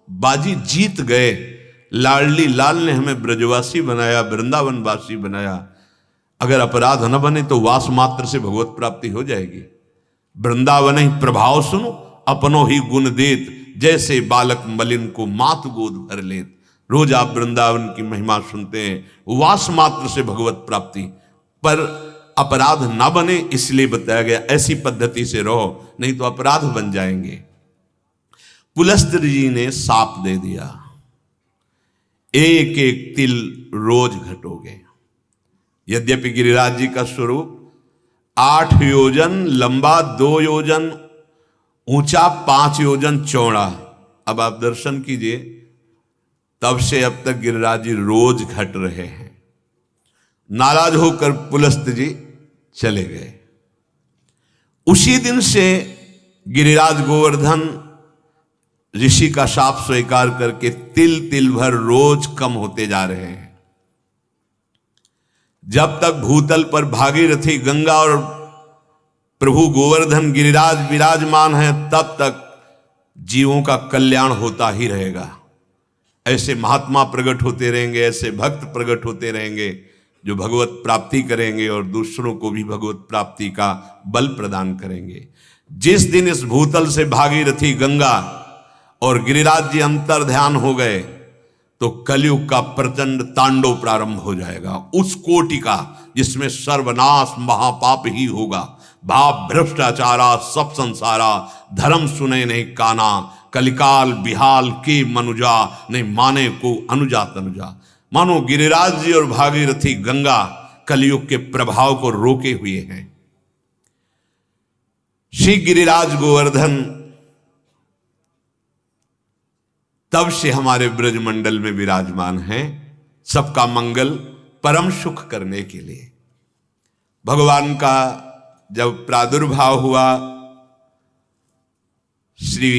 बाजी जीत गए। लाडली लाल ने हमें ब्रजवासी बनाया, वृंदावन वासी बनाया। अगर अपराध न बने तो वास मात्र से भगवत प्राप्ति हो जाएगी। वृंदावन ही प्रभाव सुनो, अपनो ही गुण देत, जैसे बालक मलिन को मात गोद भर लेत। रोज आप वृंदावन की महिमा सुनते हैं। वास मात्र से भगवत प्राप्ति, पर अपराध ना बने इसलिए बताया गया ऐसी पद्धति से रहो, नहीं तो अपराध बन जाएंगे। पुलस्त्य जी ने साप दे दिया, एक एक तिल रोज घटोगे। यद्यपि गिरिराज जी का स्वरूप 8 योजन लंबा, 2 योजन ऊंचा, 5 योजन चौड़ा। अब आप दर्शन कीजिए, तब से अब तक गिरिराज जी रोज घट रहे हैं। नाराज होकर पुलस्त्य जी चले गए। उसी दिन से गिरिराज गोवर्धन ऋषि का शाप स्वीकार करके तिल तिल भर रोज कम होते जा रहे हैं। जब तक भूतल पर भागीरथी गंगा और प्रभु गोवर्धन गिरिराज विराजमान है, तब तक जीवों का कल्याण होता ही रहेगा। ऐसे महात्मा प्रकट होते रहेंगे, ऐसे भक्त प्रकट होते रहेंगे जो भगवत प्राप्ति करेंगे और दूसरों को भी भगवत प्राप्ति का बल प्रदान करेंगे। जिस दिन इस भूतल से भागीरथी गंगा और गिरिराज जी अंतर ध्यान हो गए तो कलयुग का प्रचंड तांडव प्रारंभ हो जाएगा। उस कोटि का जिसमें सर्वनाश महापाप ही होगा। भाव भ्रष्टाचारा सब संसारा, धर्म सुने नहीं काना, कलिकाल बिहाल के मनुजा, नहीं माने को अनुजा तनुजा। मानो गिरिराज जी और भागीरथी गंगा कलयुग के प्रभाव को रोके हुए हैं। श्री गिरिराज गोवर्धन तब से हमारे ब्रजमंडल में विराजमान हैं, सबका मंगल परम सुख करने के लिए। भगवान का जब प्रादुर्भाव हुआ, श्री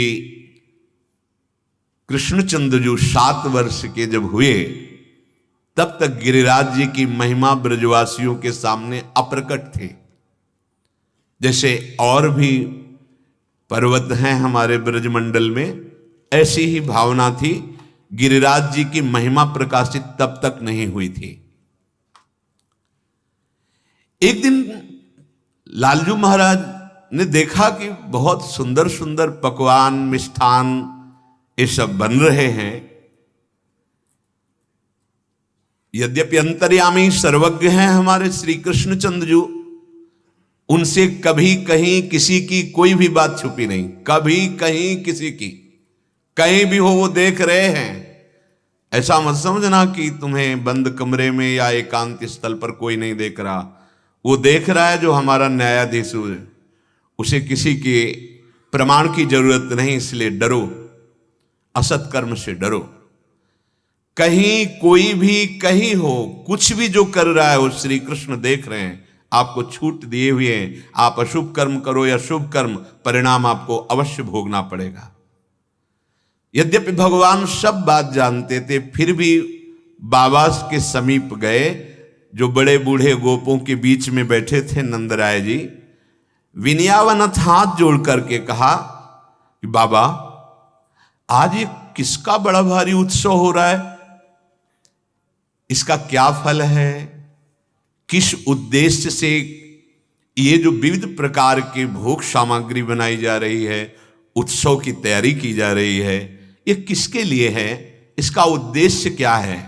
कृष्णचंद्र जो 7 वर्ष के जब हुए, तब तक गिरिराज जी की महिमा ब्रजवासियों के सामने अप्रकट थे। जैसे और भी पर्वत हैं हमारे ब्रजमंडल में, ऐसी ही भावना थी। गिरिराज जी की महिमा प्रकाशित तब तक नहीं हुई थी। एक दिन लालजू महाराज ने देखा कि बहुत सुंदर सुंदर पकवान, मिष्ठान ये सब बन रहे हैं। यद्यपि अंतर्यामी सर्वज्ञ हैं हमारे श्री कृष्णचंद्र जी, उनसे कभी कहीं किसी की कोई भी बात छुपी नहीं। कभी कहीं किसी की, कहीं भी हो वो देख रहे हैं। ऐसा मत समझना कि तुम्हें बंद कमरे में या एकांत स्थल पर कोई नहीं देख रहा। वो देख रहा है जो हमारा न्यायाधीश है। उसे किसी के प्रमाण की जरूरत नहीं, इसलिए डरो, असत कर्म से डरो। कहीं कोई भी कहीं हो, कुछ भी जो कर रहा है वो श्री कृष्ण देख रहे हैं। आपको छूट दिए हुए हैं, आप अशुभ कर्म करो या शुभ कर्म, परिणाम आपको अवश्य भोगना पड़ेगा। यद्यपि भगवान सब बात जानते थे, फिर भी बाबा के समीप गए, जो बड़े बूढ़े गोपों के बीच में बैठे थे नंदराय जी। विनयावनत हाथ जोड़ करके कहा कि बाबा, आज ये किसका बड़ा भारी उत्सव हो रहा है? इसका क्या फल है? किस उद्देश्य से ये जो विविध प्रकार के भोग सामग्री बनाई जा रही है, उत्सव की तैयारी की जा रही है, ये किसके लिए है? इसका उद्देश्य क्या है?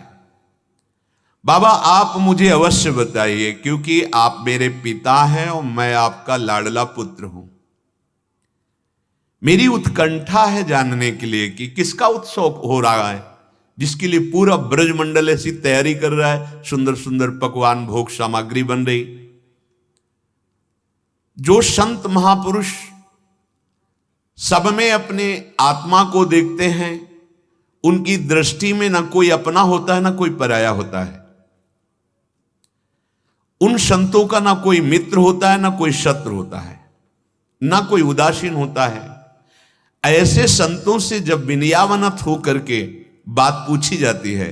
बाबा आप मुझे अवश्य बताइए, क्योंकि आप मेरे पिता हैं और मैं आपका लाडला पुत्र हूं। मेरी उत्कंठा है जानने के लिए कि किसका उत्सव हो रहा है, जिसके लिए पूरा ब्रजमंडल ऐसी तैयारी कर रहा है, सुंदर सुंदर पकवान भोग सामग्री बन रही। जो संत महापुरुष सब में अपने आत्मा को देखते हैं, उनकी दृष्टि में ना कोई अपना होता है ना कोई पराया होता है। उन संतों का ना कोई मित्र होता है ना कोई शत्रु होता है, ना कोई उदासीन होता है। ऐसे संतों से जब विनयावनत होकर के बात पूछी जाती है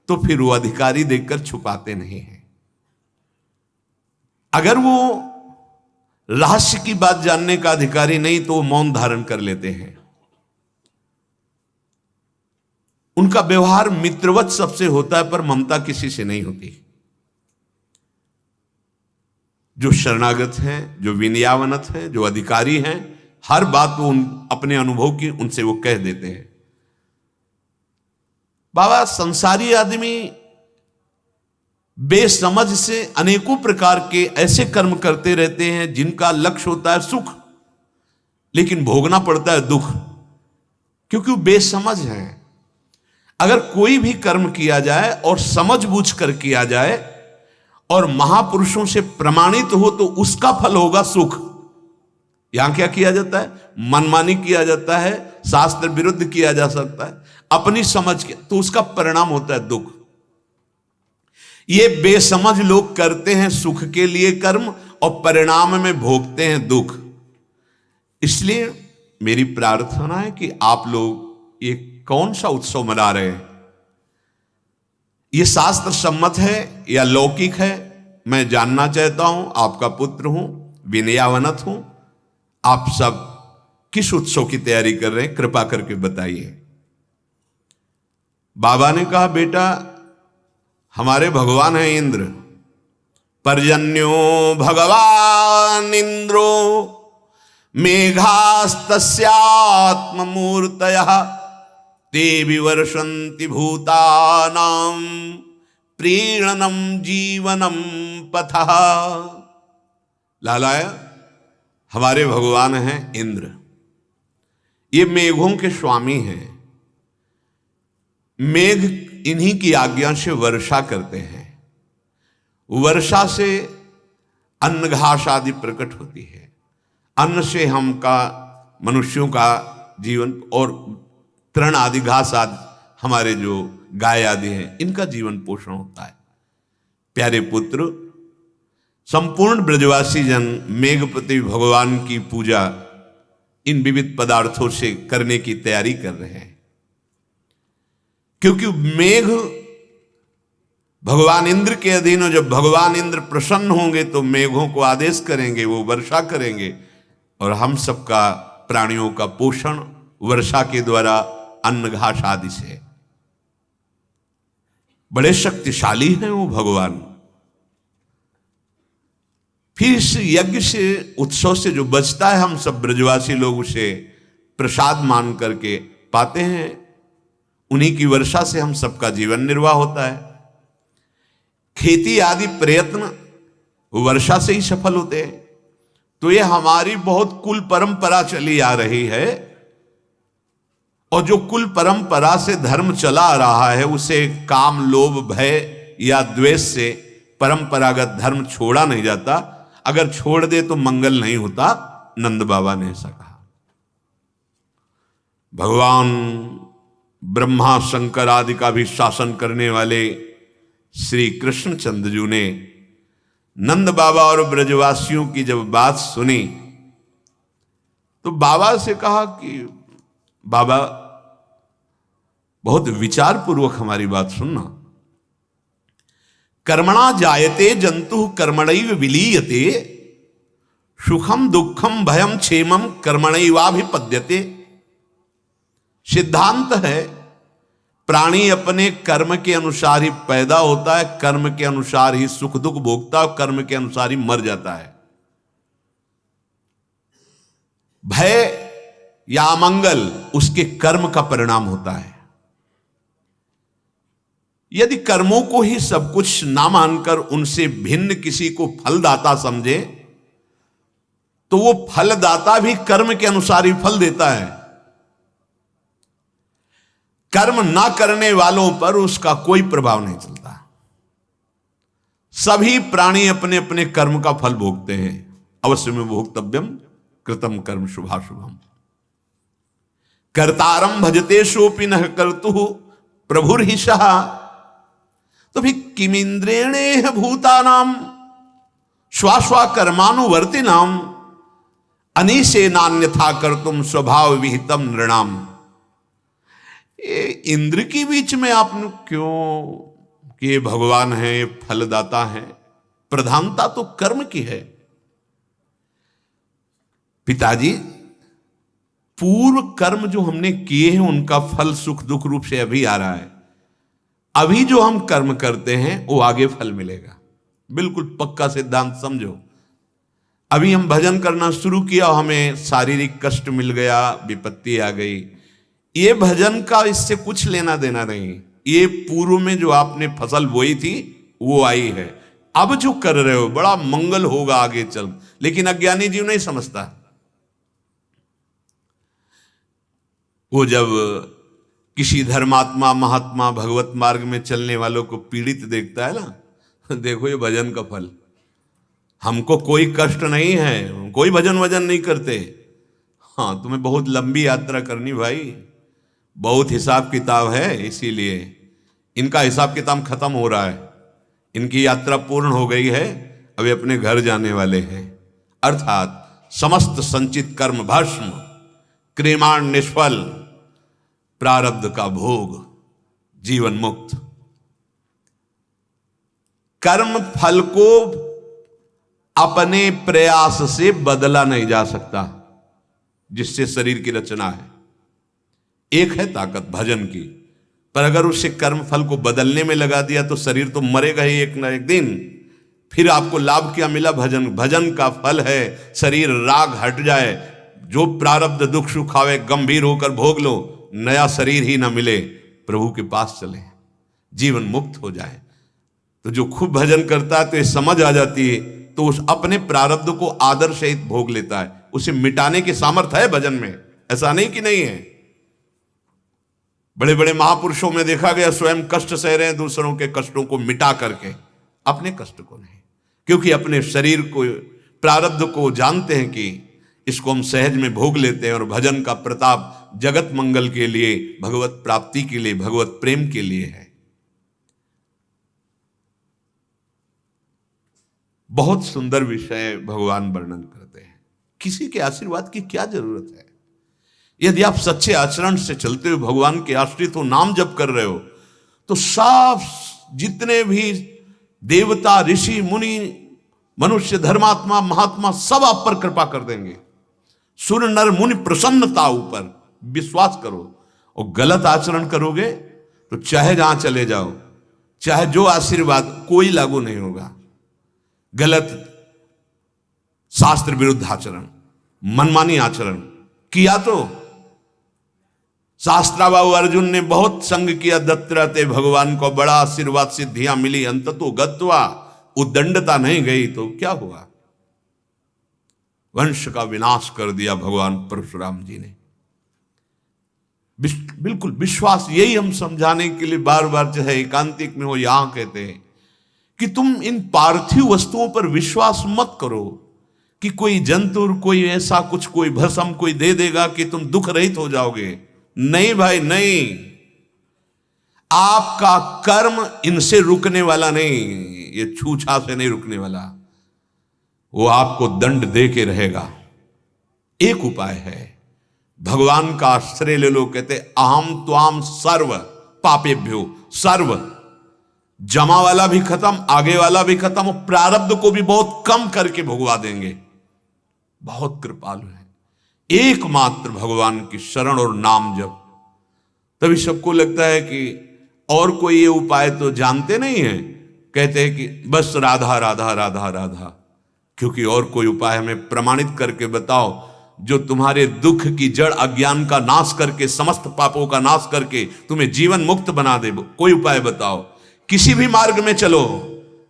तो फिर वो अधिकारी देखकर छुपाते नहीं हैं। अगर वो रहस्य की बात जानने का अधिकारी नहीं तो वो मौन धारण कर लेते हैं। उनका व्यवहार मित्रवत सबसे होता है, पर ममता किसी से नहीं होती। जो शरणागत हैं, जो विनयावनत हैं, जो अधिकारी हैं, हर बात वो अपने अनुभव की उनसे वो कह देते हैं। बाबा संसारी आदमी बेसमझ से अनेकों प्रकार के ऐसे कर्म करते रहते हैं जिनका लक्ष्य होता है सुख, लेकिन भोगना पड़ता है दुख, क्योंकि वो बेसमझ हैं। अगर कोई भी कर्म किया जाए और समझ बूझ कर किया जाए और महापुरुषों से प्रमाणित हो तो उसका फल होगा सुख। यहां क्या किया जाता है? मनमानी किया जाता है, शास्त्र विरुद्ध किया जा सकता है, अपनी समझ के, तो उसका परिणाम होता है दुख। ये बेसमझ लोग करते हैं सुख के लिए कर्म और परिणाम में भोगते हैं दुख। इसलिए मेरी प्रार्थना है कि आप लोग ये कौन सा उत्सव मना रहे हैं, ये शास्त्र सम्मत है या लौकिक है, मैं जानना चाहता हूं। आपका पुत्र हूं, विनयावनत हूं। आप सब किस उत्सव की तैयारी कर रहे हैं, कृपा करके बताइए। बाबा ने कहा, बेटा हमारे भगवान है इंद्र। पर्जन्यो भगवान इंद्रो मेघास्तस्यात्ममूर्तयः ते विवर्षन्ति भूतानां प्रीणनं जीवनं पथः। लालाया, हमारे भगवान हैं इंद्र, ये मेघों के स्वामी हैं। मेघ इन्हीं की आज्ञा से वर्षा करते हैं। वर्षा से अन्न घास आदि प्रकट होती है। अन्न से हमका मनुष्यों का जीवन और तृण आदि घास आदि हमारे जो गाय आदि हैं इनका जीवन पोषण होता है। प्यारे पुत्र, संपूर्ण ब्रजवासी जन मेघपति भगवान की पूजा इन विविध पदार्थों से करने की तैयारी कर रहे हैं, क्योंकि मेघ भगवान इंद्र के अधीन हो। जब भगवान इंद्र प्रसन्न होंगे तो मेघों को आदेश करेंगे, वो वर्षा करेंगे और हम सबका प्राणियों का पोषण वर्षा के द्वारा अन्न घास आदि से। बड़े शक्तिशाली हैं वो भगवान। फिर इस यज्ञ से, उत्सव से जो बचता है हम सब ब्रजवासी लोग उसे प्रसाद मान करके पाते हैं। उन्हीं की वर्षा से हम सबका जीवन निर्वाह होता है। खेती आदि प्रयत्न वर्षा से ही सफल होते हैं। तो ये हमारी बहुत कुल परंपरा चली आ रही है, और जो कुल परंपरा से धर्म चला आ रहा है उसे काम, लोभ, भय या द्वेष से परंपरागत धर्म छोड़ा नहीं जाता। अगर छोड़ दे तो मंगल नहीं होता। नंद बाबा ने ऐसा कहा। भगवान ब्रह्मा शंकर आदि का भी शासन करने वाले श्री कृष्णचंद्र जी ने नंद बाबा और ब्रजवासियों की जब बात सुनी तो बाबा से कहा कि बाबा बहुत विचार पूर्वक हमारी बात सुनना। कर्मणा जायते जंतु कर्मणैव विलीयते, सुखम दुखम भयम क्षेमम कर्मणैवाभिपद्यते। सिद्धांत है प्राणी अपने कर्म के अनुसार ही पैदा होता है, कर्म के अनुसार ही सुख दुख भोगता है, कर्म के अनुसार ही मर जाता है। भय या अमंगल उसके कर्म का परिणाम होता है। यदि कर्मों को ही सब कुछ ना मानकर उनसे भिन्न किसी को फलदाता समझे तो वो फलदाता भी कर्म के अनुसार ही फल देता है। कर्म ना करने वालों पर उसका कोई प्रभाव नहीं चलता। सभी प्राणी अपने अपने कर्म का फल भोगते हैं। अवश्य में भोक्तव्यम कृतम कर्म शुभाशुभम। कर्तारम भजते सोपि न कर्तु प्रभुर्हिषः। तो भी किमिंद्रेणे भूतानाम श्वाश्वा कर्मानुवर्तिनाम अनीशे नान्यथा कर्तुम स्वभाव विहितम नृणाम। इंद्र के बीच में आपने क्यों कि ये भगवान है, ये फलदाता है? प्रधानता तो कर्म की है। पिताजी, पूर्व कर्म जो हमने किए हैं उनका फल सुख दुख रूप से अभी आ रहा है। अभी जो हम कर्म करते हैं वो आगे फल मिलेगा। बिल्कुल पक्का सिद्धांत समझो। अभी हम भजन करना शुरू किया, हमें शारीरिक कष्ट मिल गया, विपत्ति आ गई। ये भजन का इससे कुछ लेना देना नहीं। ये पूर्व में जो आपने फसल बोई थी वो आई है। अब जो कर रहे हो बड़ा मंगल होगा आगे चल। लेकिन अज्ञानी जीव नहीं समझता। वो जब किसी धर्मात्मा महात्मा भगवत मार्ग में चलने वालों को पीड़ित देखता है ना, देखो ये भजन का फल। हमको कोई कष्ट नहीं है, कोई भजन वजन नहीं करते। हाँ, तुम्हें बहुत लंबी यात्रा करनी भाई, बहुत हिसाब किताब है, इसीलिए इनका हिसाब किताब खत्म हो रहा है। इनकी यात्रा पूर्ण हो गई है, अभी अपने घर जाने वाले हैं। अर्थात समस्त संचित कर्म भस्म, क्रियमाण निष्फल, प्रारब्ध का भोग, जीवन मुक्त। कर्म फल को अपने प्रयास से बदला नहीं जा सकता, जिससे शरीर की रचना है। एक है ताकत भजन की, पर अगर उससे कर्म फल को बदलने में लगा दिया तो शरीर तो मरेगा ही एक न एक दिन। फिर आपको लाभ क्या मिला? भजन। भजन का फल है शरीर राग हट जाए, जो प्रारब्ध दुख सुख आवे गंभीर होकर भोग लो, नया शरीर ही ना मिले, प्रभु के पास चले, जीवन मुक्त हो जाए। तो जो खूब भजन करता है तो ये समझ आ जाती है, तो उस अपने प्रारब्ध को आदर सहित भोग लेता है। उसे मिटाने की सामर्थ्य है भजन में, ऐसा नहीं कि नहीं है। बड़े बड़े महापुरुषों में देखा गया स्वयं कष्ट सह रहे हैं दूसरों के कष्टों को मिटा करके, अपने कष्ट को नहीं। क्योंकि अपने शरीर को प्रारब्ध को जानते हैं कि इसको हम सहज में भोग लेते हैं, और भजन का प्रताप जगत मंगल के लिए, भगवत प्राप्ति के लिए, भगवत प्रेम के लिए है। बहुत सुंदर विषय भगवान वर्णन करते हैं। किसी के आशीर्वाद की क्या जरूरत है? यदि आप सच्चे आचरण से चलते हो, भगवान के आश्रित हो, नाम जप कर रहे हो, तो साफ जितने भी देवता ऋषि मुनि मनुष्य धर्मात्मा महात्मा सब आप पर कृपा कर देंगे। सुर नर मुनि प्रसन्नता ऊपर विश्वास करो। और गलत आचरण करोगे तो चाहे जहां चले जाओ, चाहे जो आशीर्वाद, कोई लागू नहीं होगा। गलत शास्त्र विरुद्ध आचरण, मनमानी आचरण किया तो शास्त्राबाहु अर्जुन ने बहुत संग किया दत्तरते भगवान को, बड़ा आशीर्वाद सिद्धियां मिली, अंततो गत्वा उद्दंडता नहीं गई तो क्या हुआ? वंश का विनाश कर दिया भगवान परशुराम जी ने। बिल्कुल विश्वास, यही हम समझाने के लिए बार बार चाहे एकांतिक में हो यहां कहते हैं कि तुम इन पार्थिव वस्तुओं पर विश्वास मत करो कि कोई जंतु, कोई ऐसा कुछ, कोई भस्म कोई दे देगा कि तुम दुख रहित हो जाओगे। नहीं भाई नहीं, आपका कर्म इनसे रुकने वाला नहीं, ये छूछा से नहीं रुकने वाला, वो आपको दंड दे के रहेगा। एक उपाय है, भगवान का आश्रय ले लो। कहते अहम त्वाम सर्व पापेभ्यो, सर्व जमा वाला भी खत्म, आगे वाला भी खत्म, प्रारब्ध को भी बहुत कम करके भुगवा देंगे। बहुत कृपालु है। एकमात्र भगवान की शरण और नाम जप। तभी सबको लगता है कि और कोई ये उपाय तो जानते नहीं है, कहते हैं कि बस राधा राधा राधा राधा। क्योंकि और कोई उपाय हमें प्रमाणित करके बताओ जो तुम्हारे दुख की जड़ अज्ञान का नाश करके, समस्त पापों का नाश करके तुम्हें जीवन मुक्त बना दे। कोई उपाय बताओ। किसी भी मार्ग में चलो,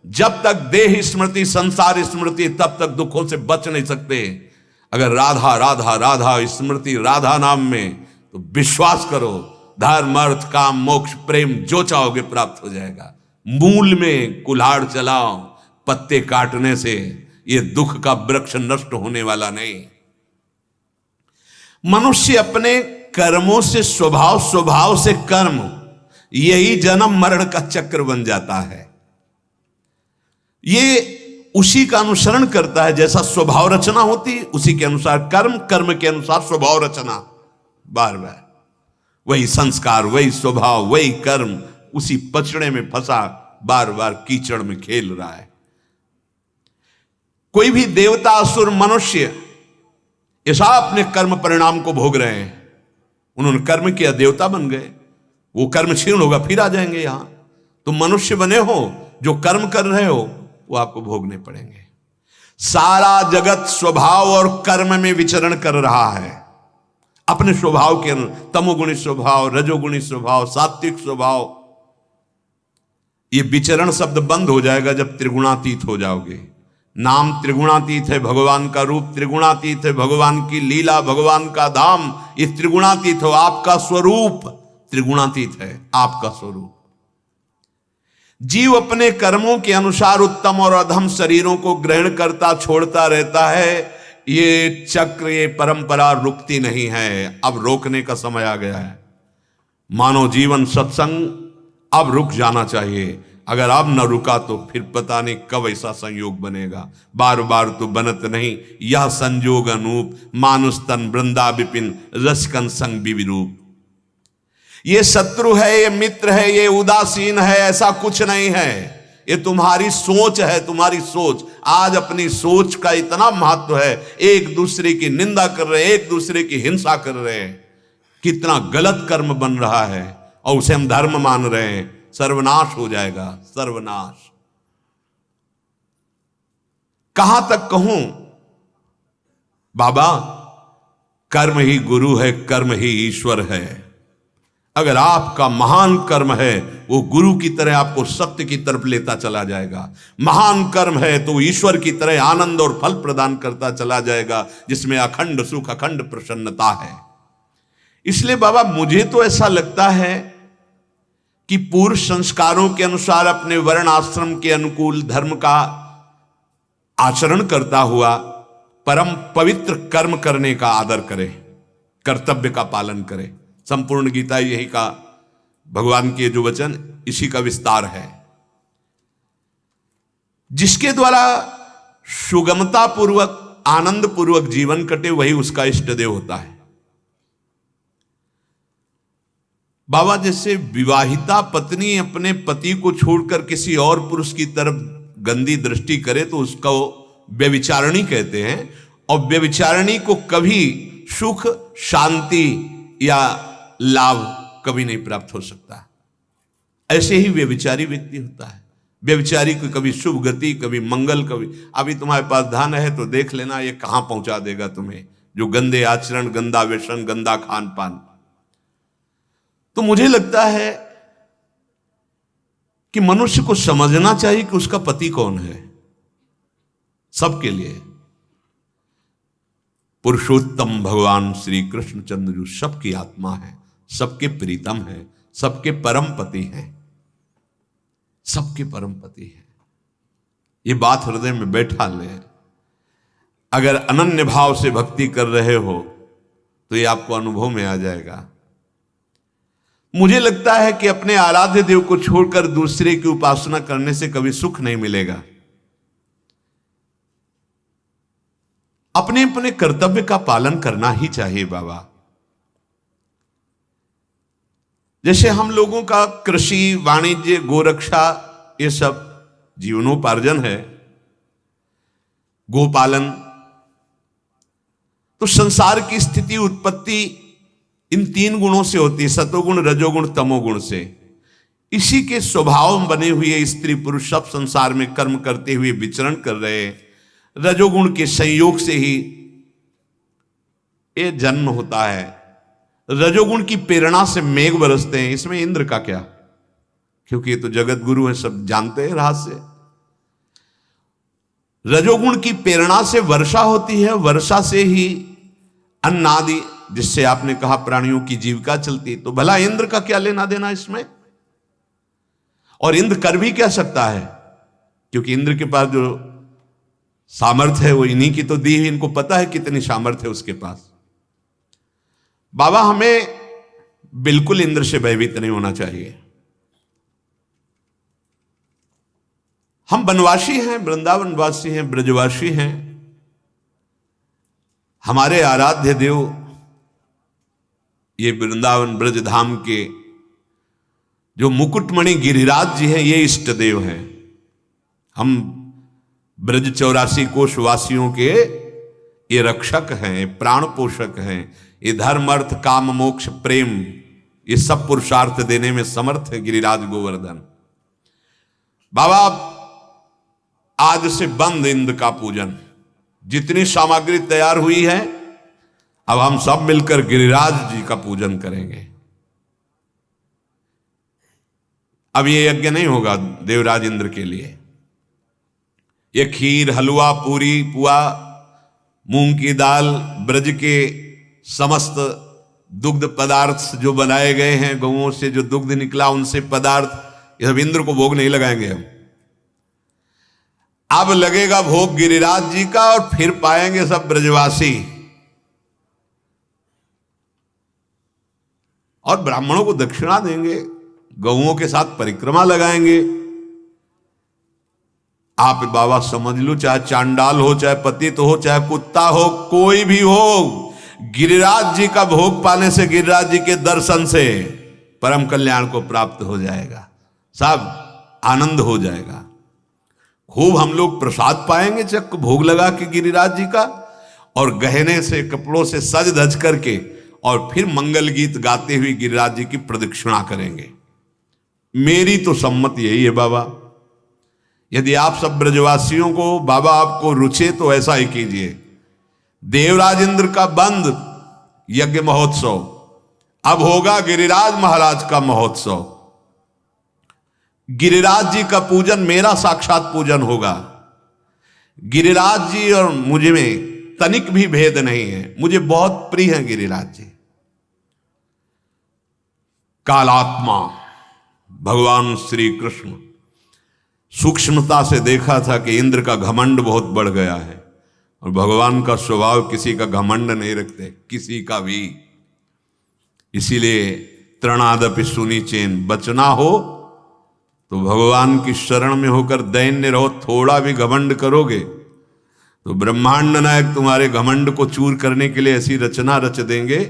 जब तक देह स्मृति संसार स्मृति तब तक दुखों से बच नहीं सकते। अगर राधा राधा राधा स्मृति राधा नाम में, तो विश्वास करो धर्म अर्थ काम मोक्ष प्रेम जो चाहोगे प्राप्त हो जाएगा। मूल में कुल्हाड़ चलाओ, पत्ते काटने से ये दुख का वृक्ष नष्ट होने वाला नहीं। मनुष्य अपने कर्मों से स्वभाव, स्वभाव से कर्म, यही जन्म मरण का चक्र बन जाता है। ये उसी का अनुसरण करता है, जैसा स्वभाव रचना होती उसी के अनुसार कर्म, कर्म के अनुसार स्वभाव रचना। बार बार वही संस्कार, वही स्वभाव, वही कर्म उसी पचड़े में फंसा बार बार कीचड़ में खेल रहा है। कोई भी देवता असुर मनुष्य ऐसा अपने कर्म परिणाम को भोग रहे हैं। उन्होंने कर्म किया, देवता बन गए, वो कर्म क्षीण होगा फिर आ जाएंगे यहां। तुम मनुष्य बने हो, जो कर्म कर रहे हो वो आपको भोगने पड़ेंगे। सारा जगत स्वभाव और कर्म में विचरण कर रहा है, अपने स्वभाव के तमोगुणी स्वभाव, रजोगुणी स्वभाव, सात्विक स्वभाव। ये विचरण शब्द बंद हो जाएगा जब त्रिगुणातीत हो जाओगे। नाम त्रिगुणातीत है, भगवान का रूप त्रिगुणातीत है, भगवान की लीला, भगवान का धाम ये त्रिगुणातीत हो। आपका स्वरूप त्रिगुणातीत है, आपका स्वरूप। जीव अपने कर्मों के अनुसार उत्तम और अधम शरीरों को ग्रहण करता छोड़ता रहता है। ये चक्र, ये परंपरा रुकती नहीं है। अब रोकने का समय आ गया है। मानव जीवन सत्संग अब रुक जाना चाहिए। अगर अब न रुका तो फिर पता नहीं कब ऐसा संयोग बनेगा। बार बार तो बनत नहीं, यह संजोग अनूप, मानुष तन वृंदा विपिन रसकन संग विविरूप। ये शत्रु है, ये मित्र है, ये उदासीन है, ऐसा कुछ नहीं है। ये तुम्हारी सोच है, तुम्हारी सोच। आज अपनी सोच का इतना महत्व है, एक दूसरे की निंदा कर रहे हैं, एक दूसरे की हिंसा कर रहे हैं। कितना गलत कर्म बन रहा है और उसे हम धर्म मान रहे हैं। सर्वनाश हो जाएगा, सर्वनाश। कहां तक कहूं बाबा, कर्म ही गुरु है, कर्म ही ईश्वर है। अगर आपका महान कर्म है, वो गुरु की तरह आपको सत्य की तरफ लेता चला जाएगा। महान कर्म है तो ईश्वर की तरह आनंद और फल प्रदान करता चला जाएगा, जिसमें अखंड सुख, अखंड प्रसन्नता है। इसलिए बाबा मुझे तो ऐसा लगता है कि पूर्व संस्कारों के अनुसार अपने वर्ण आश्रम के अनुकूल धर्म का आचरण करता हुआ परम पवित्र कर्म करने का आदर करे, कर्तव्य का पालन करे। संपूर्ण गीता यही का, भगवान के जो वचन इसी का विस्तार है। जिसके द्वारा सुगमता पूर्वक, आनंद पूर्वक जीवन कटे, वही उसका इष्ट देव होता है। बाबा जैसे विवाहिता पत्नी अपने पति को छोड़कर किसी और पुरुष की तरफ गंदी दृष्टि करे तो उसको व्यभिचारिणी कहते हैं। और व्यभिचारिणी को कभी सुख, शांति या लाभ कभी नहीं प्राप्त हो सकता। ऐसे ही व्यभिचारी व्यक्ति होता है। व्यभिचारी को कभी शुभ गति, कभी मंगल, कभी अभी तुम्हारे पास धन है तो देख लेना ये कहां पहुंचा देगा तुम्हें, जो गंदे आचरण, गंदा व्यसन, गंदा खान पान। तो मुझे लगता है कि मनुष्य को समझना चाहिए कि उसका पति कौन है। सबके लिए पुरुषोत्तम भगवान श्री कृष्णचंद्र जो सबकी आत्मा है, सबके प्रीतम है, सबके परम पति हैं, सबके परम पति हैं। ये बात हृदय में बैठा ले। अगर अनन्य भाव से भक्ति कर रहे हो तो ये आपको अनुभव में आ जाएगा। मुझे लगता है कि अपने आराध्य देव को छोड़कर दूसरे की उपासना करने से कभी सुख नहीं मिलेगा। अपने अपने कर्तव्य का पालन करना ही चाहिए बाबा। जैसे हम लोगों का कृषि, वाणिज्य, गोरक्षा ये सब जीवनोपार्जन है, गोपालन, तो संसार की स्थिति, उत्पत्ति इन तीन गुणों से होती है, सतोगुण, रजोगुण, तमोगुण से। इसी के स्वभाव में बने हुए स्त्री पुरुष सब संसार में कर्म करते हुए विचरण कर रहे हैं। रजोगुण के संयोग से ही ये जन्म होता है। रजोगुण की प्रेरणा से मेघ बरसते हैं, इसमें इंद्र का क्या? क्योंकि ये तो जगत गुरु है, सब जानते हैं रहस्य। रजोगुण की प्रेरणा से वर्षा होती है, वर्षा से ही अन्न आदि, जिससे आपने कहा प्राणियों की जीविका चलती। तो भला इंद्र का क्या लेना देना इसमें? और इंद्र कर भी क्या सकता है, क्योंकि इंद्र के पास जो सामर्थ्य है वो इन्हीं की तो दी है, इनको पता है कितनी सामर्थ्य है उसके पास। बाबा हमें बिल्कुल इंद्र से भयभीत नहीं होना चाहिए। हम वनवासी हैं, वृंदावनवासी हैं, ब्रजवासी हैं। हमारे आराध्य देव ये वृंदावन ब्रज धाम के जो मुकुटमणि गिरिराज जी हैं, ये इष्ट देव हैं। हम ब्रज 84 कोश वासियों के ये रक्षक हैं, प्राण पोषक हैं। ये धर्म अर्थ काम मोक्ष प्रेम, ये सब पुरुषार्थ देने में समर्थ है गिरिराज गोवर्धन। बाबा आज से बंद इंद्र का पूजन। जितनी सामग्री तैयार हुई है, अब हम सब मिलकर गिरिराज जी का पूजन करेंगे। अब ये यज्ञ नहीं होगा देवराज इंद्र के लिए। ये खीर, हलवा, पूरी, पुआ, मूंग की दाल, ब्रज के समस्त दुग्ध पदार्थ जो बनाए गए हैं, गौओं से जो दुग्ध निकला उनसे पदार्थ, ये सब इंद्र को भोग नहीं लगाएंगे हम। अब लगेगा भोग गिरिराज जी का, और फिर पाएंगे सब ब्रजवासी। और ब्राह्मणों को दक्षिणा देंगे, गौओं के साथ परिक्रमा लगाएंगे। आप बाबा समझ लो, चाहे चांडाल हो, चाहे पतित हो, चाहे कुत्ता हो, कोई भी हो, गिरिराज जी का भोग पाने से, गिरिराज जी के दर्शन से परम कल्याण को प्राप्त हो जाएगा, सब आनंद हो जाएगा। खूब हम लोग प्रसाद पाएंगे चक भोग लगा के गिरिराज जी का, और गहने से कपड़ों से सज धज करके, और फिर मंगल गीत गाते हुए गिरिराज जी की प्रदक्षिणा करेंगे। मेरी तो सम्मति यही है बाबा। यदि आप सब ब्रजवासियों को बाबा आपको रुचे तो ऐसा ही कीजिए। देवराज इंद्र का बंद यज्ञ महोत्सव, अब होगा गिरिराज महाराज का महोत्सव। गिरिराज जी का पूजन मेरा साक्षात पूजन होगा। गिरिराज जी और मुझे में तनिक भी भेद नहीं है, मुझे बहुत प्रिय है गिरिराज जी। कालात्मा भगवान श्री कृष्ण सूक्ष्मता से देखा था कि इंद्र का घमंड बहुत बढ़ गया है, और भगवान का स्वभाव किसी का घमंड नहीं रखते, किसी का भी। इसीलिए तृणादपि सुनी चेन, बचना हो तो भगवान की शरण में होकर दैन्य रहो। थोड़ा भी घमंड करोगे तो ब्रह्मांड नायक तुम्हारे घमंड को चूर करने के लिए ऐसी रचना रच देंगे,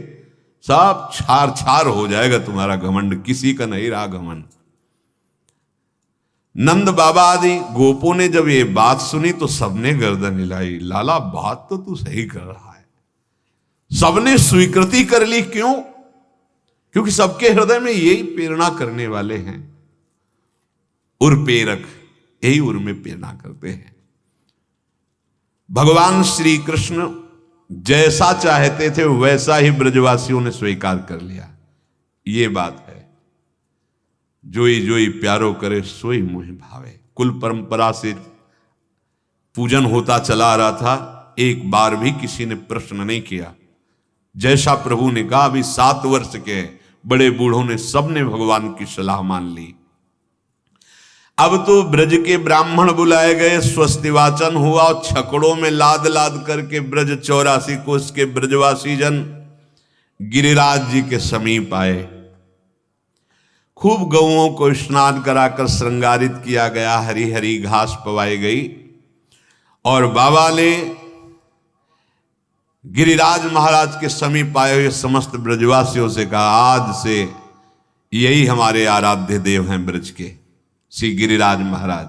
सब छार छार हो जाएगा तुम्हारा घमंड, किसी का नहीं रहा घमंड। नंद बाबा आदि गोपों ने जब ये बात सुनी तो सबने गर्दन हिलाई। लाला बात तो तू सही कर रहा है। सबने स्वीकृति कर ली। क्यों? क्योंकि सबके हृदय में यही प्रेरणा करने वाले हैं। उर प्रेरक यही उर में प्रेरणा करते हैं। भगवान श्री कृष्ण जैसा चाहते थे वैसा ही ब्रजवासियों ने स्वीकार कर लिया। ये बात है, जोई जोई प्यारो करे सोई मुहि भावे। कुल परंपरा से पूजन होता चला आ रहा था, एक बार भी किसी ने प्रश्न नहीं किया। जैसा प्रभु ने कहा, अभी 7 वर्ष के बड़े बूढ़ों ने सबने भगवान की सलाह मान ली। अब तो ब्रज के ब्राह्मण बुलाए गए, स्वस्ति वाचन हुआ, और छकड़ों में लाद लाद करके ब्रज 84 कोष के ब्रजवासी जन गिरिराज जी के समीप आए। खूब गौओं को स्नान कराकर श्रृंगारित किया गया, हरी हरी घास पवाई गई, और बाबा ने गिरिराज महाराज के समीप आए हुए समस्त ब्रजवासियों से कहा, आज से यही हमारे आराध्य देव हैं ब्रज के, श्री गिरिराज महाराज।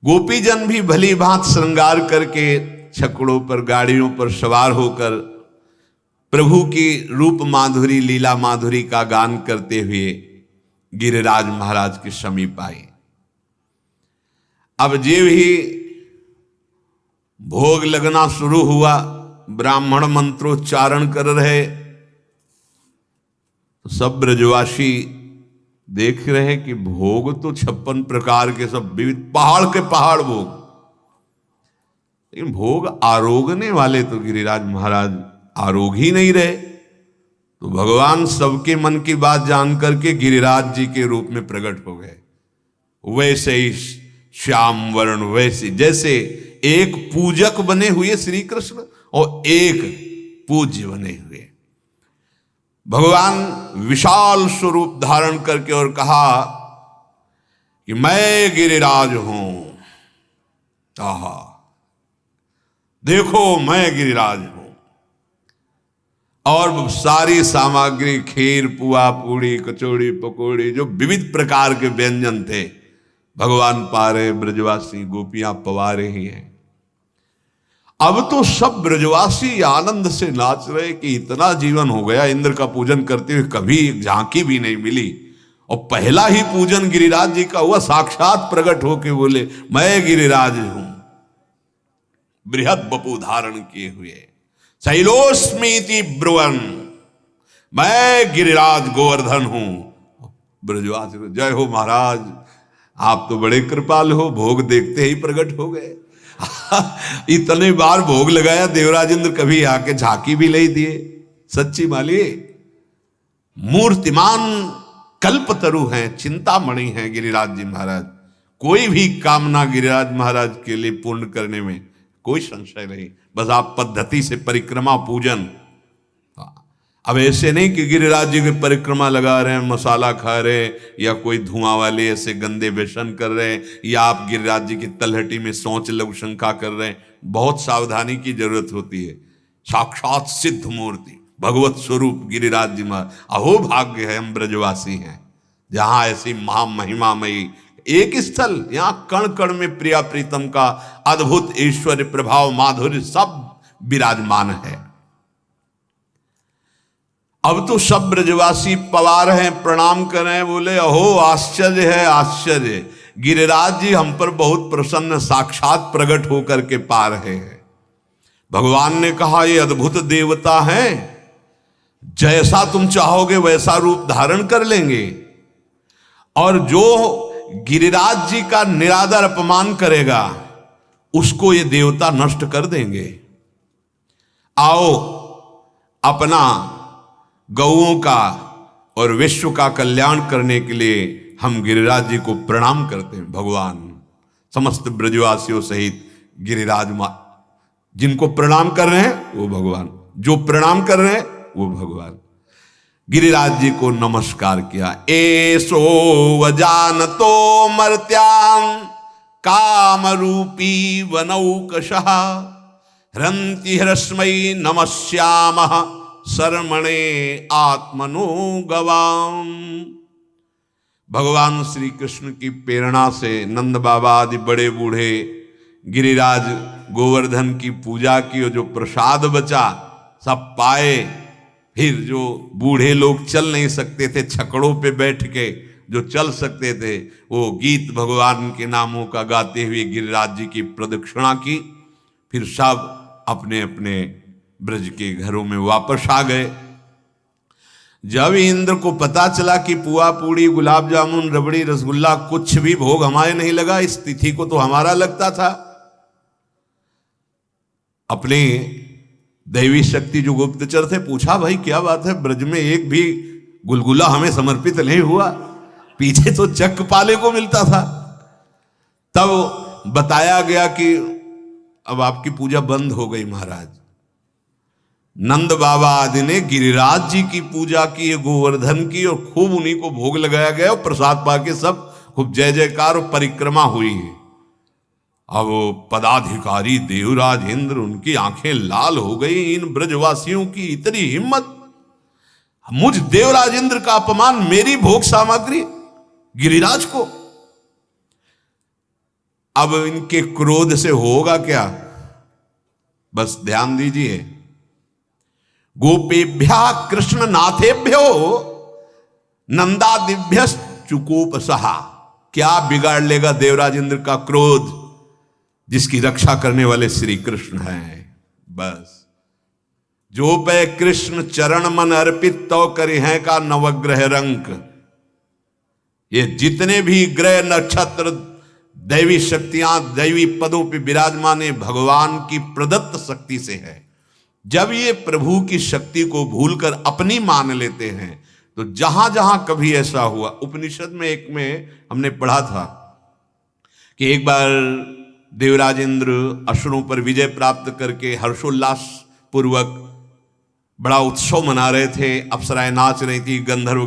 गोपीजन भी भली भांत श्रृंगार करके छकड़ों पर, गाड़ियों पर सवार होकर प्रभु की रूप माधुरी, लीला माधुरी का गान करते हुए गिरिराज महाराज के समीप आए। अब जे भी भोग लगना शुरू हुआ, ब्राह्मण मंत्रोच्चारण कर रहे, तो सब ब्रजवासी देख रहे हैं कि भोग तो 56 प्रकार के, सब विविध पहाड़ के पहाड़ भोग, लेकिन भोग आरोगने वाले तो गिरिराज महाराज आरोग ही नहीं रहे। तो भगवान सबके मन की बात जान करके गिरिराज जी के रूप में प्रकट हो गए। वैसे ही श्याम वर्ण, वैसे जैसे एक पूजक बने हुए श्री कृष्ण और एक पूज्य बने हुए भगवान, विशाल स्वरूप धारण करके और कहा कि मैं गिरिराज हूं। आहा, देखो मैं गिरिराज हूं। और सारी सामग्री, खीर, पुआ, पूड़ी, कचौड़ी, पकौड़ी, जो विविध प्रकार के व्यंजन थे, भगवान पा रहे, ब्रजवासी गोपियां पवा रही हैं। अब तो सब ब्रजवासी आनंद से नाच रहे कि इतना जीवन हो गया, इंद्र का पूजन करते हुए कभी एक झांकी भी नहीं मिली, और पहला ही पूजन गिरिराज जी का हुआ। साक्षात प्रकट होके बोले मैं गिरिराज हूं, बृहद बपु धारण किए हुए, शैलोस्मीति ब्रुवन, मैं गिरिराज गोवर्धन हूं। ब्रजवासी जय हो महाराज, आप तो बड़े कृपाल हो, भोग देखते ही प्रकट हो गए। इतने बार भोग लगाया, देवराज इंद्र कभी आके झांकी भी नहीं दिए। सच्ची माली मूर्तिमान कल्पतरु हैं, चिंतामणि हैं गिरिराज जी महाराज। कोई भी कामना गिरिराज महाराज के लिए पूर्ण करने में कोई संशय नहीं, बस आप पद्धति से परिक्रमा पूजन। अब ऐसे नहीं कि गिरिराज जी की परिक्रमा लगा रहे हैं, मसाला खा रहे हैं, या कोई धुआं वाले ऐसे गंदे व्यसन कर रहे हैं, या आप गिरिराज जी की तलहटी में सोच लघु शंका कर रहे हैं। बहुत सावधानी की जरूरत होती है। साक्षात सिद्ध मूर्ति भगवत स्वरूप गिरिराज जी महाराज, अहो भाग्य है हम ब्रजवासी हैं जहां ऐसी महामहिमामयी एक स्थल, यहां कण कण में प्रिया प्रीतम का अद्भुत ऐश्वर्य, प्रभाव, माधुर्य सब विराजमान है। अब तो सब ब्रजवासी पवार हैं, प्रणाम कर रहे हैं, बोले अहो आश्चर्य है, आश्चर्य, गिरिराज जी हम पर बहुत प्रसन्न, साक्षात प्रकट होकर के पा रहे हैं। भगवान ने कहा ये अद्भुत देवता हैं, जैसा तुम चाहोगे वैसा रूप धारण कर लेंगे, और जो गिरिराज जी का निरादर अपमान करेगा उसको ये देवता नष्ट कर देंगे। आओ अपना गौओं का और विश्व का कल्याण करने के लिए हम गिरिराज जी को प्रणाम करते हैं। भगवान समस्त ब्रजवासियों सहित गिरिराज जिनको प्रणाम कर रहे हैं वो भगवान, जो प्रणाम कर रहे हैं वो भगवान। गिरिराज जी को नमस्कार किया। एसो वजानतो मर्त्यान काम रूपी वनौकशः हरन्ति हृस्मयी नमस्यामः शर्मणे आत्मनो गवाम। भगवान श्री कृष्ण की प्रेरणा से नंद बाबा आदि बड़े बूढ़े गिरिराज गोवर्धन की पूजा की, और जो प्रसाद बचा सब पाए। फिर जो बूढ़े लोग चल नहीं सकते थे, छकड़ों पे बैठ के जो चल सकते थे, वो गीत भगवान के नामों का गाते हुए गिरिराज जी की प्रदक्षिणा की। फिर सब अपने अपने ब्रज के घरों में वापस आ गए। जब इंद्र को पता चला कि पुआ पूड़ी गुलाब जामुन रबड़ी रसगुल्ला कुछ भी भोग हमारे नहीं लगा, इस तिथि को तो हमारा लगता था, अपने दैवी शक्ति जो गुप्तचर थे पूछा भाई क्या बात है, ब्रज में एक भी गुलगुला हमें समर्पित नहीं हुआ, पीछे तो चक पाले को मिलता था। तब बताया गया कि अब आपकी पूजा बंद हो गई महाराज। नंद बाबा आदि ने गिरिराज जी की पूजा की, गोवर्धन की, और खूब उन्हीं को भोग लगाया गया और प्रसाद पाके सब खूब जय जयकार और परिक्रमा हुई है। अब पदाधिकारी देवराज इंद्र, उनकी आंखें लाल हो गई। इन ब्रजवासियों की इतनी हिम्मत, मुझ देवराज इंद्र का अपमान, मेरी भोग सामग्री गिरिराज को। अब इनके क्रोध से होगा क्या, बस ध्यान दीजिए। गोपेभ्या कृष्ण नाथेभ्यो नंदादिभ्य चुकोपसहा। क्या बिगाड़ लेगा देवराज इंद्र का क्रोध, जिसकी रक्षा करने वाले श्री कृष्ण हैं। बस जो पे कृष्ण चरण मन अर्पित तो करी है का नवग्रह रंक। ये जितने भी ग्रह नक्षत्र दैवी शक्तियां दैवी पदों पे विराजमान है, भगवान की प्रदत्त शक्ति से है। जब ये प्रभु की शक्ति को भूलकर अपनी मान लेते हैं तो जहां जहां कभी ऐसा हुआ, उपनिषद में एक में हमने पढ़ा था कि एक बार देवराज इंद्र असुरों पर विजय प्राप्त करके हर्षोल्लास पूर्वक बड़ा उत्सव मना रहे थे, अप्सराएं नाच रही थी, गंधर्व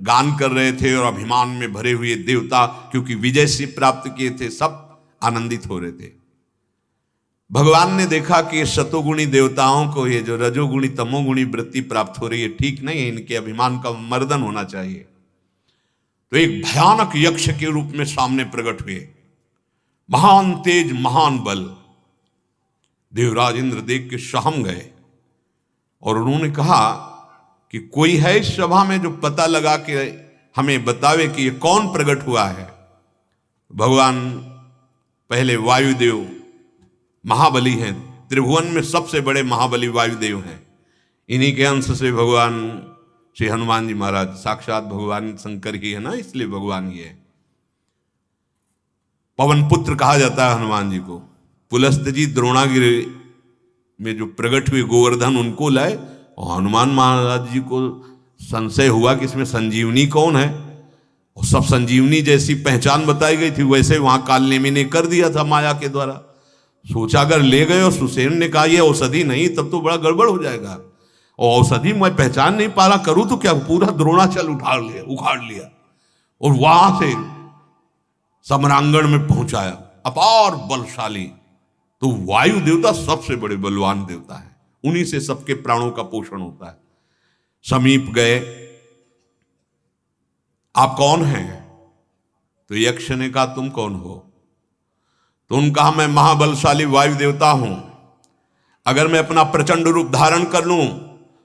गान कर रहे थे और अभिमान में भरे हुए देवता क्योंकि विजय से प्राप्त किए थे, सब आनंदित हो रहे थे। भगवान ने देखा कि ये सतोगुणी देवताओं को ये जो रजोगुणी तमोगुणी वृत्ति प्राप्त हो रही है ठीक नहीं है, इनके अभिमान का मर्दन होना चाहिए। तो एक भयानक यक्ष के रूप में सामने प्रकट हुए, महान तेज महान बल। देवराज इंद्र देख के सहम गए और उन्होंने कहा कि कोई है इस सभा में जो पता लगा के हमें बतावे कि ये कौन प्रकट हुआ है। भगवान पहले वायुदेव महाबली हैं, त्रिभुवन में सबसे बड़े महाबली वायुदेव हैं। इन्हीं के अंश से भगवान श्री हनुमान जी महाराज, साक्षात भगवान शंकर ही है ना, इसलिए भगवान ही है। पवन पुत्र कहा जाता है हनुमान जी को। पुलस्त जी द्रोणागिरि में जो प्रकट हुए गोवर्धन उनको लाए और हनुमान महाराज जी को संशय हुआ कि इसमें संजीवनी कौन है, और सब संजीवनी जैसी पहचान बताई गई थी वैसे वहां कालनेमी ने कर दिया था माया के द्वारा। सोचा अगर ले गए और सुसेन ने कहा ये औषधि नहीं तब तो बड़ा गड़बड़ हो जाएगा, और औषधि मैं पहचान नहीं पा रहा, करूं तो क्या, पूरा द्रोणाचल उखाड़ लिया और वहां से सम्रांगण में पहुंचाया। अपार बलशाली, तो वायु देवता सबसे बड़े बलवान देवता है, उन्हीं से सबके प्राणों का पोषण होता है। समीप गए, आप कौन हैं? तो यक्ष ने कहा तुम कौन हो? तो उन्होंने कहा मैं महाबलशाली वायु देवता हूं, अगर मैं अपना प्रचंड रूप धारण कर लूं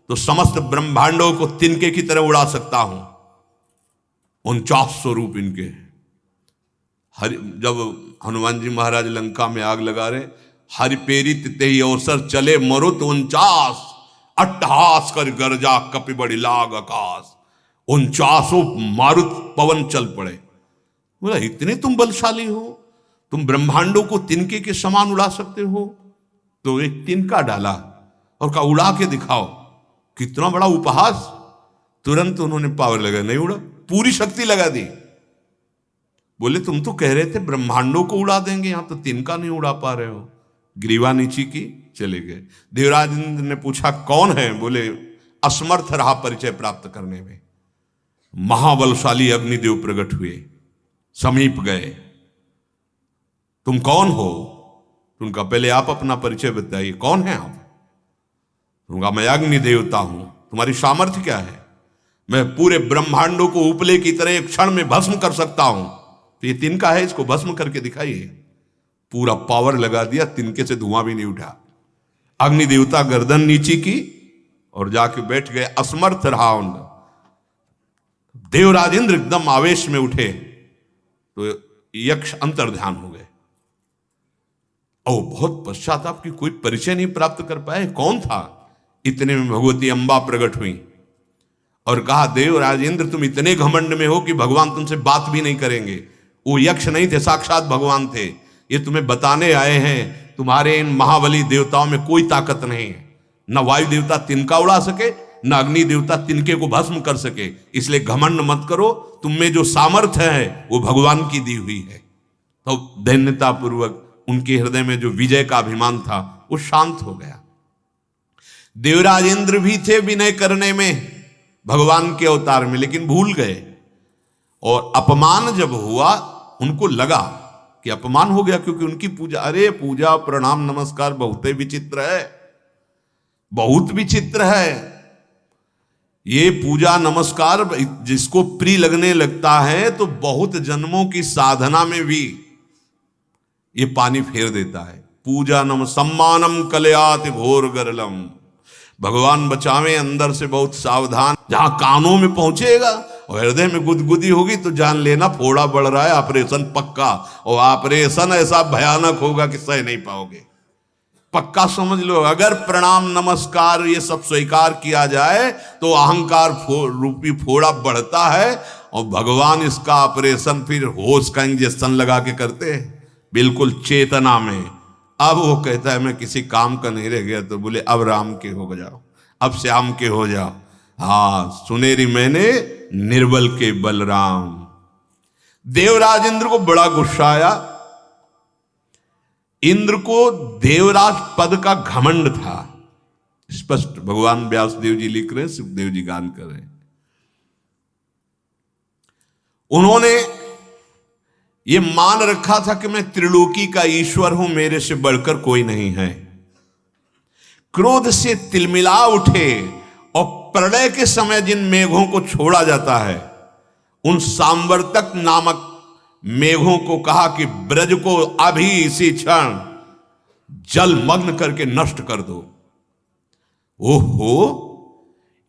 तो समस्त ब्रह्मांडों को तिनके की तरह उड़ा सकता हूं। 49 रूप इनके। जब हनुमान जी महाराज लंका में आग लगा रहे, हरि पेरित तेहि अवसर चले मरुत 49 अट्टहास कर गरजा कपि बड़ी लाग आकाश। 49 मारुत पवन चल पड़े। बोला इतने तुम बलशाली हो, तुम ब्रह्मांडों को तिनके के समान उड़ा सकते हो? तो एक तिनका डाला और कहा उड़ा के दिखाओ। कितना बड़ा उपहास। तुरंत उन्होंने पावर लगा, नहीं उड़ा, पूरी शक्ति लगा दी। बोले तुम तो कह रहे थे ब्रह्मांडों को उड़ा देंगे, यहां तो तिनका नहीं उड़ा पा रहे हो। ग्रीवा नीची की, चले गए। देवराज इंद्र ने पूछा कौन है? बोले असमर्थ रहा परिचय प्राप्त करने में। महाबलशाली अग्निदेव प्रकट हुए, समीप गए। तुम कौन हो? उनका पहले आप अपना परिचय बताइए, कौन है आप? उनका मैं अग्नि देवता हूं। तुम्हारी सामर्थ्य क्या है? मैं पूरे ब्रह्मांडों को उपले की तरह एक क्षण में भस्म कर सकता हूं। तो ये तिनका है, इसको भस्म करके दिखाइए। पूरा पावर लगा दिया, तिनके से धुआं भी नहीं उठा। अग्नि देवता गर्दन नीची की और जाके बैठ गए, असमर्थ रहा उनका। देवराज इंद्र एकदम आवेश में उठे तो यक्ष अंतर्ध्यान हो गए। ओ बहुत पश्चाताप की, कोई परिचय नहीं प्राप्त कर पाए, कौन था? इतने में भगवती अंबा प्रकट हुई और कहा देवराज इंद्र तुम इतने घमंड में हो कि भगवान तुमसे बात भी नहीं करेंगे। वो यक्ष नहीं थे, साक्षात भगवान थे। ये तुम्हें बताने आए हैं तुम्हारे इन महाबली देवताओं में कोई ताकत नहीं है। न वायु देवता तिनका उड़ा सके, न अग्नि देवता तिनके को भस्म कर सके। इसलिए घमंड मत करो, तुम में जो सामर्थ्य है वो भगवान की दी हुई है। तो दैन्यता पूर्वक उनके हृदय में जो विजय का अभिमान था वो शांत हो गया। देवराज इंद्र भी थे विनय करने में भगवान के अवतार में, लेकिन भूल गए। और अपमान जब हुआ उनको लगा कि अपमान हो गया, क्योंकि उनकी पूजा, अरे पूजा प्रणाम नमस्कार बहुत विचित्र है, बहुत विचित्र है। ये पूजा नमस्कार जिसको प्रिय लगने लगता है तो बहुत जन्मों की साधना में भी ये पानी फेर देता है। पूजा नम सम्मानम कलयात घोर गरलम। भगवान बचावे, अंदर से बहुत सावधान। जहां कानों में पहुंचेगा और हृदय में गुदगुदी होगी तो जान लेना फोड़ा बढ़ रहा है, ऑपरेशन पक्का। और ऑपरेशन ऐसा भयानक होगा कि सह नहीं पाओगे, पक्का समझ लो। अगर प्रणाम नमस्कार ये सब स्वीकार किया जाए तो अहंकार रूपी फोड़ा बढ़ता है और भगवान इसका ऑपरेशन फिर होश का इंजेक्शन लगा के करते हैं, बिल्कुल चेतना में। अब वो कहता है मैं किसी काम का नहीं रह गया, तो बोले अब राम के हो जाओ, अब श्याम के हो जाओ। हाँ, सुनेरी मैंने निर्बल के बलराम। देवराज इंद्र को बड़ा गुस्सा आया। इंद्र को देवराज पद का घमंड था, स्पष्ट भगवान व्यासदेव जी लिख रहे हैं, सुखदेव जी गान कर रहे हैं। उन्होंने ये मान रखा था कि मैं त्रिलोकी का ईश्वर हूं, मेरे से बढ़कर कोई नहीं है। क्रोध से तिलमिला उठे और प्रलय के समय जिन मेघों को छोड़ा जाता है, उन सांवर्तक नामक मेघों को कहा कि ब्रज को अभी इसी क्षण जलमग्न करके नष्ट कर दो। ओहो,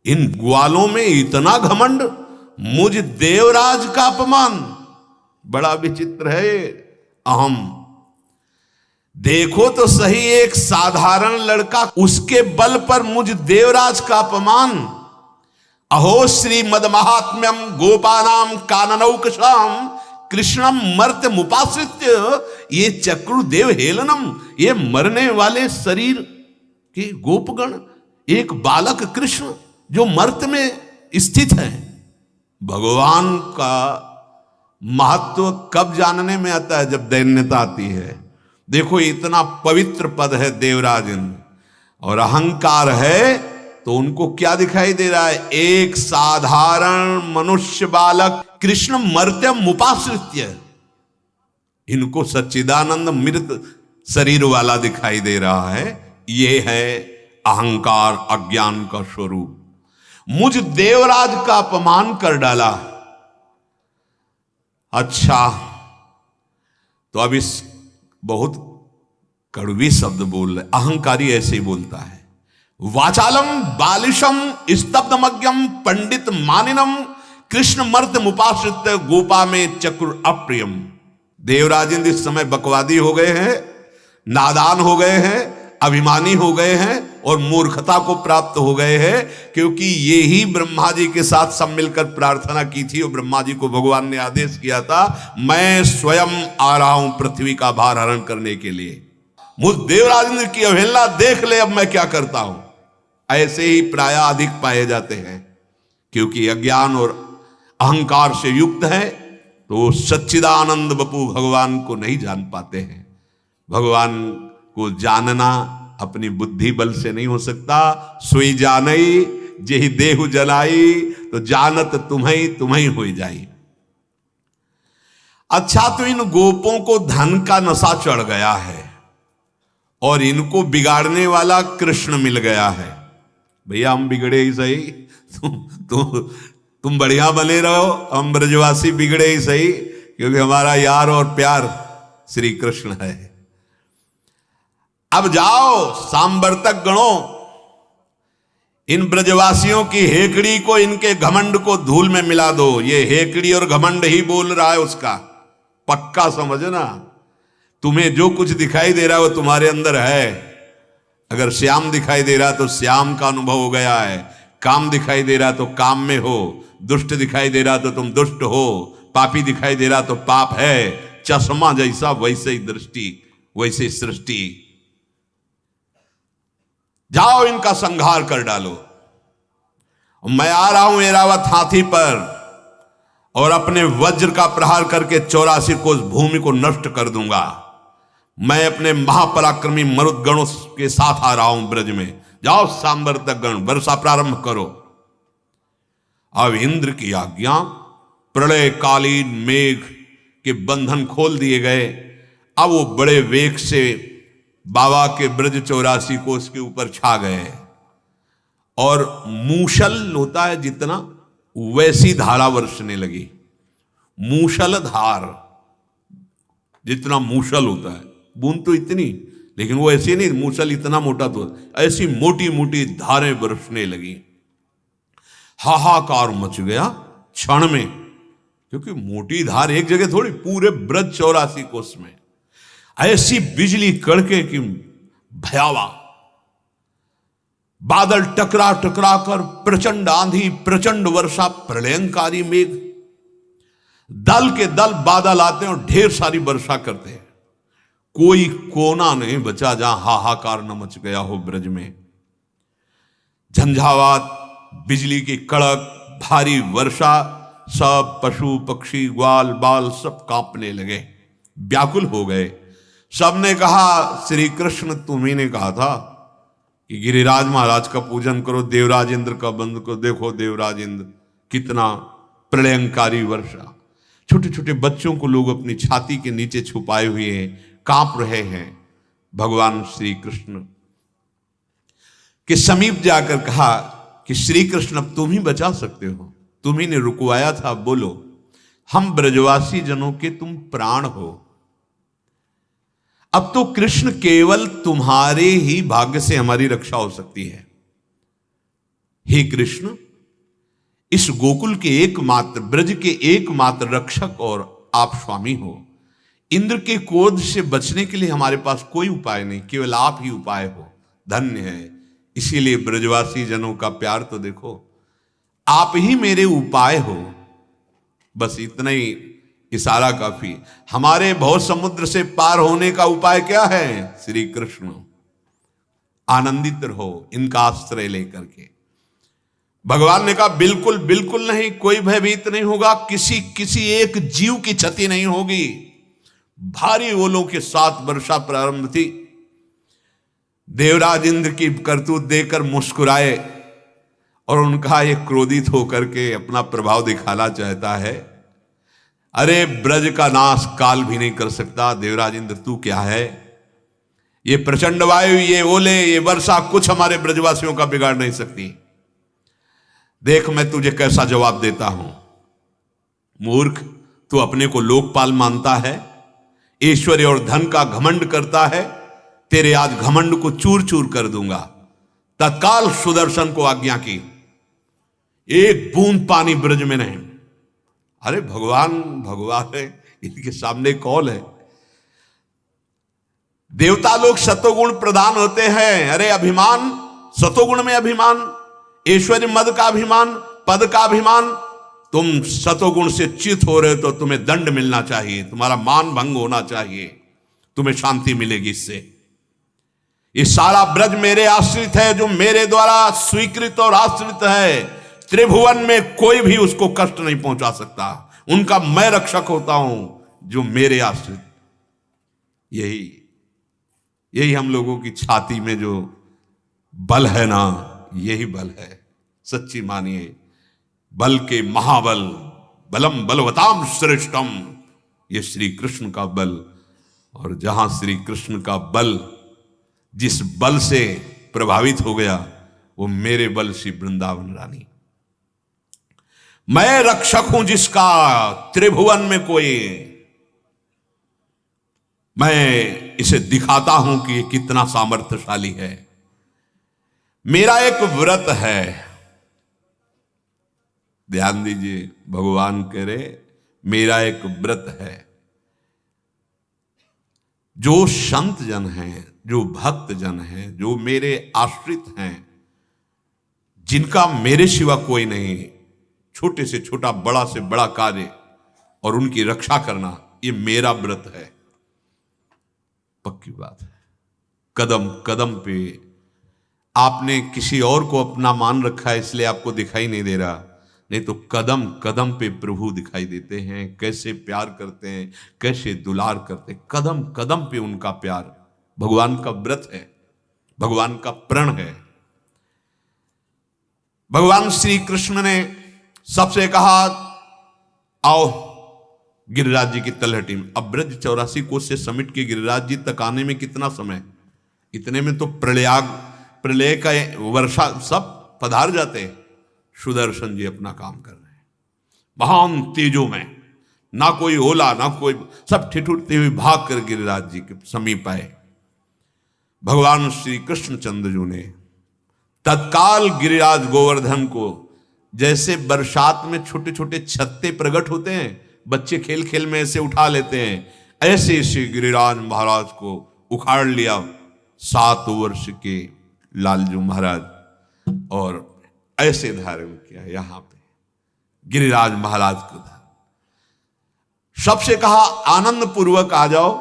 इन ग्वालों में इतना घमंड, मुझ देवराज का अपमान, बड़ा विचित्र है। अहम देखो तो सही, एक साधारण लड़का, उसके बल पर मुझ देवराज का अपमान। अहो श्री मद महात्म्यम गोपानाम काननौकशाम कृष्णम मर्त्य मुपाश्रित्य, ये चक्रुदेव हेलनम, ये मरने वाले शरीर के गोपगण, एक बालक कृष्ण जो मर्त्य में स्थित है। भगवान का महत्व कब जानने में आता है? जब दैन्यता आती है। देखो, इतना पवित्र पद है देवराज इंद्र, और अहंकार है तो उनको क्या दिखाई दे रहा है? एक साधारण मनुष्य बालक कृष्ण मर्त्य मुपाश्रित्य, इनको सच्चिदानंद मृत शरीर वाला दिखाई दे रहा है। ये है अहंकार, अज्ञान का स्वरूप। मुझ देवराज का अपमान कर डाला। अच्छा, तो अब इस बहुत कड़वी शब्द बोल रहे, अहंकारी ऐसे ही बोलता है। वाचालम बालिशम स्तब्धमज्ञम पंडित मानिनम कृष्ण मर्त मुपाश्रित गोपा में चक्र अप्रियम। देवराज इंद्र इस समय बकवादी हो गए हैं, नादान हो गए हैं, अभिमानी हो गए हैं और मूर्खता को प्राप्त हो गए हैं, क्योंकि ये ही ब्रह्मा जी के साथ सब मिलकर प्रार्थना की थी और ब्रह्मा जी को भगवान ने आदेश किया था, मैं स्वयं आ रहा हूं पृथ्वी का भार हरण करने के लिए। मुझ देवराज इंद्र की अवहेलना देख ले, अब मैं क्या करता हूं। ऐसे ही प्राय अधिक पाए जाते हैं, क्योंकि अज्ञान और अहंकार से युक्त है, तो सच्चिदानंद बपू भगवान को नहीं जान पाते हैं। भगवान को जानना अपनी बुद्धि बल से नहीं हो सकता। सोई जानई जेहि देहु जलाई, तो जानत तुम्हें हो जाई। अच्छा, तो इन गोपों को धन का नशा चढ़ गया है और इनको बिगाड़ने वाला कृष्ण मिल गया है। भैया हम बिगड़े ही सही, तुम बढ़िया बने रहो, हम ब्रजवासी बिगड़े ही सही, क्योंकि हमारा यार और प्यार श्री कृष्ण है। अब जाओ सांवर्तक गणों, इन ब्रजवासियों की हेकड़ी को, इनके घमंड को धूल में मिला दो। ये हेकड़ी और घमंड ही बोल रहा है उसका, पक्का समझना। तुम्हें जो कुछ दिखाई दे रहा है वो तुम्हारे अंदर है। अगर श्याम दिखाई दे रहा तो श्याम का अनुभव हो गया है, काम दिखाई दे रहा तो काम में हो, दुष्ट दिखाई दे रहा तो तुम दुष्ट हो, पापी दिखाई दे रहा तो पाप है। चश्मा जैसा वैसे ही दृष्टि, वैसे सृष्टि। जाओ इनका संहार कर डालो। मैं आ रहा हूं ऐरावत हाथी पर और अपने वज्र का प्रहार करके 84 कोस भूमि को नष्ट कर दूंगा। मैं अपने महापराक्रमी मरुद गणों के साथ आ रहा हूं ब्रज में। जाओ सांवर्तक गण, वर्षा प्रारंभ करो। अब इंद्र की आज्ञा, प्रलय कालीन मेघ के बंधन खोल दिए गए। अब वो बड़े वेग से बाबा के ब्रज 84 कोस के ऊपर छा गए और मूषल होता है जितना, वैसी धारा वर्षने लगी। मूषल धार, जितना मूषल होता है, बूंद तो इतनी, लेकिन वो ऐसी नहीं, मूषल इतना मोटा, तो ऐसी मोटी मोटी धारें बरसने लगी। हाहाकार मच गया क्षण में, क्योंकि मोटी धार एक जगह थोड़ी, पूरे ब्रज 84 कोस में ऐसी बिजली कड़के की भयावा, बादल टकरा टकरा कर, प्रचंड आंधी, प्रचंड वर्षा, प्रलयंकारी मेघ, दल के दल बादल आते हैं और ढेर सारी वर्षा करते हैं। कोई कोना नहीं बचा जहां हाहाकार न मच गया हो ब्रज में। झंझावात, बिजली की कड़क, भारी वर्षा, सब पशु पक्षी ग्वाल बाल सब कांपने लगे, व्याकुल हो गए। सबने कहा श्री कृष्ण तुम्ही ने कहा था कि गिरिराज महाराज का पूजन करो, देवराज इंद्र का बंद करो। देखो देवराज इंद्र कितना प्रलयंकारी वर्षा। छोटे छोटे बच्चों को लोग अपनी छाती के नीचे छुपाए हुए हैं, कांप रहे हैं। भगवान श्री कृष्ण के समीप जाकर कहा कि श्री कृष्ण अब तुम ही बचा सकते हो, तुम्ही ने रुकवाया था, बोलो। हम ब्रजवासी जनों के तुम प्राण हो। अब तो कृष्ण केवल तुम्हारे ही भाग्य से हमारी रक्षा हो सकती है। हे कृष्ण, इस गोकुल के एकमात्र, ब्रज के एकमात्र रक्षक और आप स्वामी हो। इंद्र के क्रोध से बचने के लिए हमारे पास कोई उपाय नहीं, केवल आप ही उपाय हो। धन्य है। इसीलिए ब्रजवासी जनों का प्यार तो देखो, आप ही मेरे उपाय हो। बस इतना ही इशारा काफी। हमारे भव समुद्र से पार होने का उपाय क्या है? श्री कृष्ण। आनंदित रहो इनका आश्रय लेकर के। भगवान ने कहा बिल्कुल बिल्कुल नहीं, कोई भयभीत नहीं होगा, किसी एक जीव की क्षति नहीं होगी। भारी ओलों के साथ वर्षा प्रारंभ थी। देवराज इंद्र की करतूत देकर मुस्कुराए और उनका ये क्रोधित होकर के अपना प्रभाव दिखाना चाहता है। अरे ब्रज का नाश काल भी नहीं कर सकता। देवराज इंद्र तू क्या है? ये प्रचंड वायु, ये ओले, ये वर्षा कुछ हमारे ब्रजवासियों का बिगाड़ नहीं सकती। देख मैं तुझे कैसा जवाब देता हूं। मूर्ख, तू अपने को लोकपाल मानता है, ऐश्वर्य और धन का घमंड करता है। तेरे आज घमंड को चूर चूर कर दूंगा। तत्काल सुदर्शन को आज्ञा की, एक बूंद पानी ब्रज में नहीं। अरे भगवान है, इनके सामने कौन है? देवता लोग सतोगुण प्रदान होते हैं। अरे अभिमान, सतोगुण में अभिमान, ऐश्वर्य मद का अभिमान, पद का अभिमान। तुम सतोगुण से चित हो रहे तो तुम्हें दंड मिलना चाहिए, तुम्हारा मान भंग होना चाहिए, तुम्हें शांति मिलेगी इससे। ये सारा ब्रज मेरे आश्रित है, जो मेरे द्वारा स्वीकृत और आश्रित है। त्रिभुवन में कोई भी उसको कष्ट नहीं पहुंचा सकता। उनका मैं रक्षक होता हूं, जो मेरे आश्रित। यही हम लोगों की छाती में जो बल है ना, यही बल है। सच्ची मानिए, बल के महाबल, बलम बलवताम श्रेष्ठम, ये श्री कृष्ण का बल। और जहां श्री कृष्ण का बल, जिस बल से प्रभावित हो गया, वो मेरे बल श्री वृंदावन रानी। मैं रक्षक हूं जिसका त्रिभुवन में कोई। मैं इसे दिखाता हूं कि ये कितना सामर्थ्यशाली है। मेरा एक व्रत है, ध्यान दीजिए, भगवान कह रहे मेरा एक व्रत है। जो संत जन हैं, जो भक्त जन हैं, जो मेरे आश्रित हैं, जिनका मेरे सिवा कोई नहीं, छोटे से छोटा, बड़ा से बड़ा कार्य और उनकी रक्षा करना, ये मेरा व्रत है। पक्की बात है। कदम कदम पे आपने किसी और को अपना मान रखा है, इसलिए आपको दिखाई नहीं दे रहा, नहीं तो कदम कदम पे प्रभु दिखाई देते हैं। कैसे प्यार करते हैं, कैसे दुलार करते हैं, कदम कदम पे उनका प्यार। भगवान का व्रत है, भगवान का प्रण है। भगवान श्री कृष्ण ने सबसे कहा आओ गिरिराज जी की तलहटी में। अब ब्रज 84 कोस से समिट के गिरिराज जी तक आने में कितना समय? इतने में तो प्रलय का वर्षा सब पधार जाते हैं। सुदर्शन जी अपना काम कर रहे हैं महान तेजों में, ना कोई ओला ना कोई, सब ठिठुरते हुए भाग कर गिरिराज जी के समीप आए। भगवान श्री कृष्णचंद्र जी ने तत्काल गिरिराज गोवर्धन को, जैसे बरसात में छोटे छोटे छत्ते प्रकट होते हैं, बच्चे खेल खेल में ऐसे उठा लेते हैं, ऐसे ऐसे गिरिराज महाराज को उखाड़ लिया 7 वर्ष के लालजू महाराज और ऐसे धारण किया। यहां पे गिरिराज महाराज को सबसे कहा आनंद पूर्वक आ जाओ,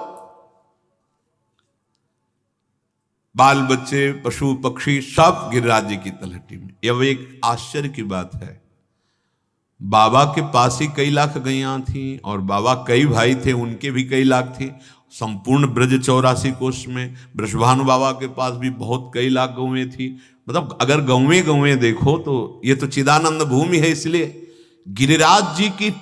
बाल बच्चे पशु पक्षी सब गिरिराज जी की तलहटी में। यह एक आश्चर्य की बात है, बाबा के पास ही कई लाख गैया थी और बाबा कई भाई थे, उनके भी कई लाख थी। संपूर्ण ब्रज 84 कोष में वृषभानु बाबा के पास भी बहुत कई लाख गौवें थी। मतलब अगर गौवें देखो तो ये तो चिदानंद भूमि है। इसलिए गिरिराज जी की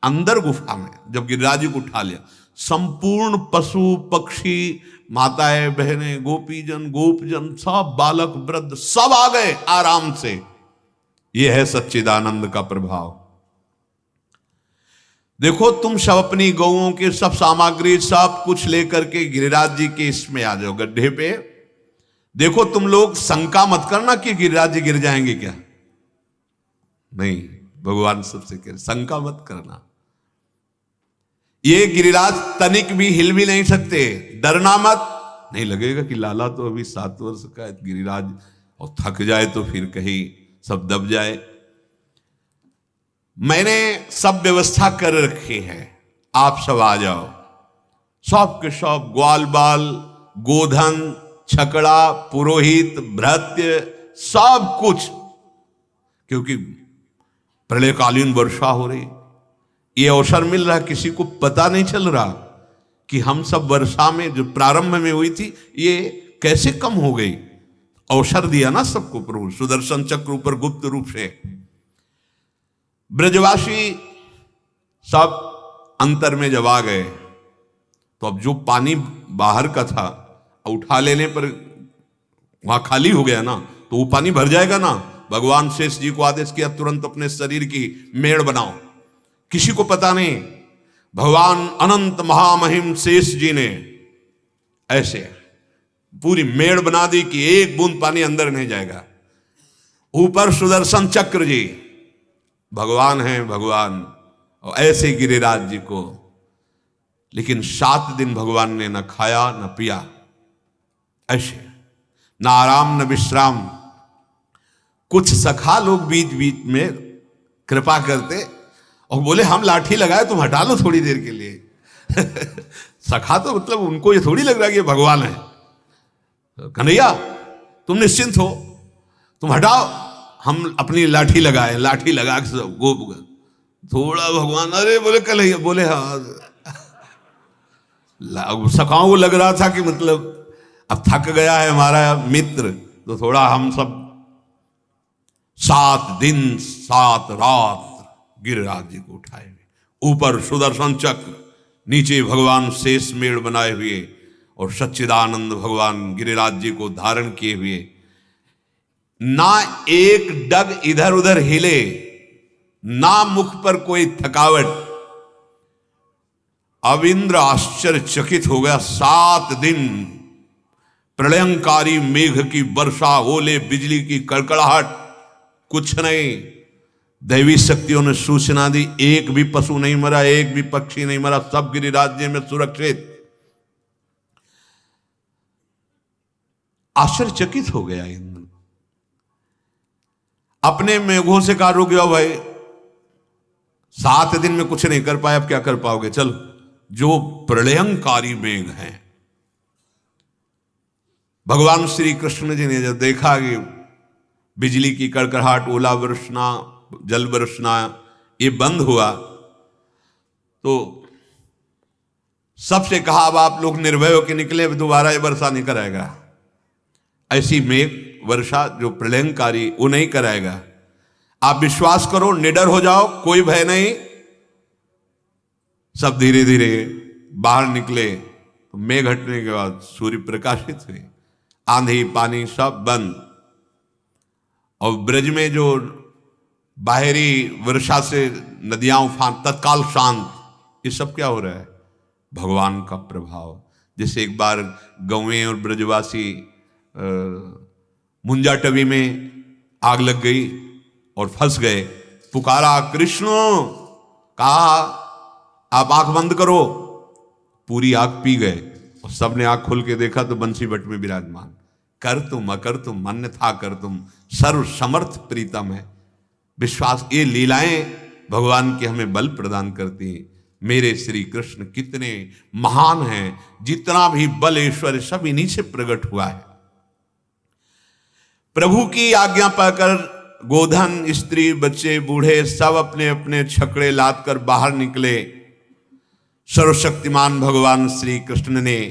अंदर गुफा में जब गिरिराज जी को उठा लिया, संपूर्ण पशु पक्षी माताएं बहनें गोपीजन गोपजन सब बालक वृद्ध सब आ गए आराम से। यह है सच्चिदानंद का प्रभाव। देखो तुम सब अपनी गौओं के सब सामग्री सब कुछ लेकर के गिरिराज जी के इसमें आ जाओ गड्ढे पे। देखो तुम लोग शंका मत करना कि गिरिराज जी गिर जाएंगे क्या, नहीं, भगवान सबसे कह रहे शंका मत करना। ये गिरिराज तनिक भी हिल भी नहीं सकते, डरना मत। नहीं लगेगा कि लाला तो अभी 7 वर्ष का है, गिरिराज और थक जाए तो फिर कहीं सब दब जाए। मैंने सब व्यवस्था कर रखी है, आप सब आ जाओ। सब के सब ग्वाल बाल गोधन छकड़ा पुरोहित भृत्य सब कुछ, क्योंकि प्रलयकालीन वर्षा हो रही, ये अवसर मिल रहा, किसी को पता नहीं चल रहा कि हम सब वर्षा में जो प्रारंभ में हुई थी ये कैसे कम हो गई। अवसर दिया ना सबको प्रभु, सुदर्शन चक्र ऊपर गुप्त रूप से। ब्रजवासी सब अंतर में जब आ गए तो अब जो पानी बाहर का था उठा लेने पर वहां खाली हो गया ना, तो वो पानी भर जाएगा ना। भगवान शेष जी को आदेश किया तुरंत अपने शरीर की मेड़ बनाओ, किसी को पता नहीं। भगवान अनंत महामहिम शेष जी ने ऐसे पूरी मेड़ बना दी कि एक बूंद पानी अंदर नहीं जाएगा। ऊपर सुदर्शन चक्र जी भगवान हैं भगवान, और ऐसे गिरिराज जी को। लेकिन 7 दिन भगवान ने न खाया न पिया, ऐसे न आराम न विश्राम। कुछ सखा लोग बीच बीच में कृपा करते और बोले हम लाठी लगाए तुम हटा लो थोड़ी देर के लिए। सखा तो मतलब उनको ये थोड़ी लग रहा कि ये भगवान है। कन्हैया तुम निश्चिंत हो, तुम हटाओ, हम अपनी लाठी लगाए। लाठी लगा के गोप थोड़ा भगवान, अरे बोले कन्हैया, बोले हाँ। सखाओं को लग रहा था कि मतलब अब थक गया है हमारा मित्र, तो थोड़ा हम सब 7 दिन 7 रात गिरिराज जी को उठाए हुए, ऊपर सुदर्शन चक्र, नीचे भगवान शेष मेड़ बनाए हुए और सच्चिदानंद भगवान गिरिराज जी को धारण किए हुए। ना एक डग इधर उधर हिले, ना मुख पर कोई थकावट। अब इंद्र आश्चर्यचकित हो गया। 7 दिन प्रलयंकारी मेघ की वर्षा, ओले बिजली की कड़कड़ाहट, कुछ नहीं। दैवी शक्तियों ने सूचना दी, एक भी पशु नहीं मरा, एक भी पक्षी नहीं मरा, सब गिरिराज जी में सुरक्षित। आश्चर्यचकित हो गया इंद्र। अपने मेघों से कहा रुक जाओ भाई, 7 दिन में कुछ नहीं कर पाए, अब क्या कर पाओगे, चल। जो प्रलयंकारी मेघ हैं, भगवान श्री कृष्ण जी ने जब देखा कि बिजली की कड़कड़ाहट, ओला वर्षना, जल वर्षना ये बंद हुआ, तो सबसे कहा अब आप लोग निर्भय होकर निकले, दोबारा ये वर्षा नहीं कराएगा। ऐसी मेघ वर्षा जो प्रलयंकारी वो नहीं कराएगा। आप विश्वास करो, निडर हो जाओ, कोई भय नहीं। सब धीरे धीरे बाहर निकले तो मेघ हटने के बाद सूर्य प्रकाशित हुए, आंधी पानी सब बंद। और ब्रज में जो बाहरी वर्षा से नदियां उफान तत्काल शांत, ये सब क्या हो रहा है, भगवान का प्रभाव। जैसे एक बार गौवें और ब्रजवासी मुंजाटवी में आग लग गई और फंस गए, पुकारा कृष्ण, कहा आप आंख बंद करो, पूरी आग पी गए। और सबने आंख खोल के देखा तो बंसी बट में विराजमान। कर तुम अकर तुम अन्यथा कर तुम, सर्व समर्थ प्रीतम है। विश्वास, ये लीलाएं भगवान की हमें बल प्रदान करती हैं। मेरे श्री कृष्ण कितने महान हैं, जितना भी बल ऐश्वर्य सब इन्हीं से प्रकट हुआ है। प्रभु की आज्ञा पाकर गोधन, स्त्री, बच्चे, बूढ़े सब अपने अपने छकड़े लाद कर बाहर निकले। सर्वशक्तिमान भगवान श्री कृष्ण ने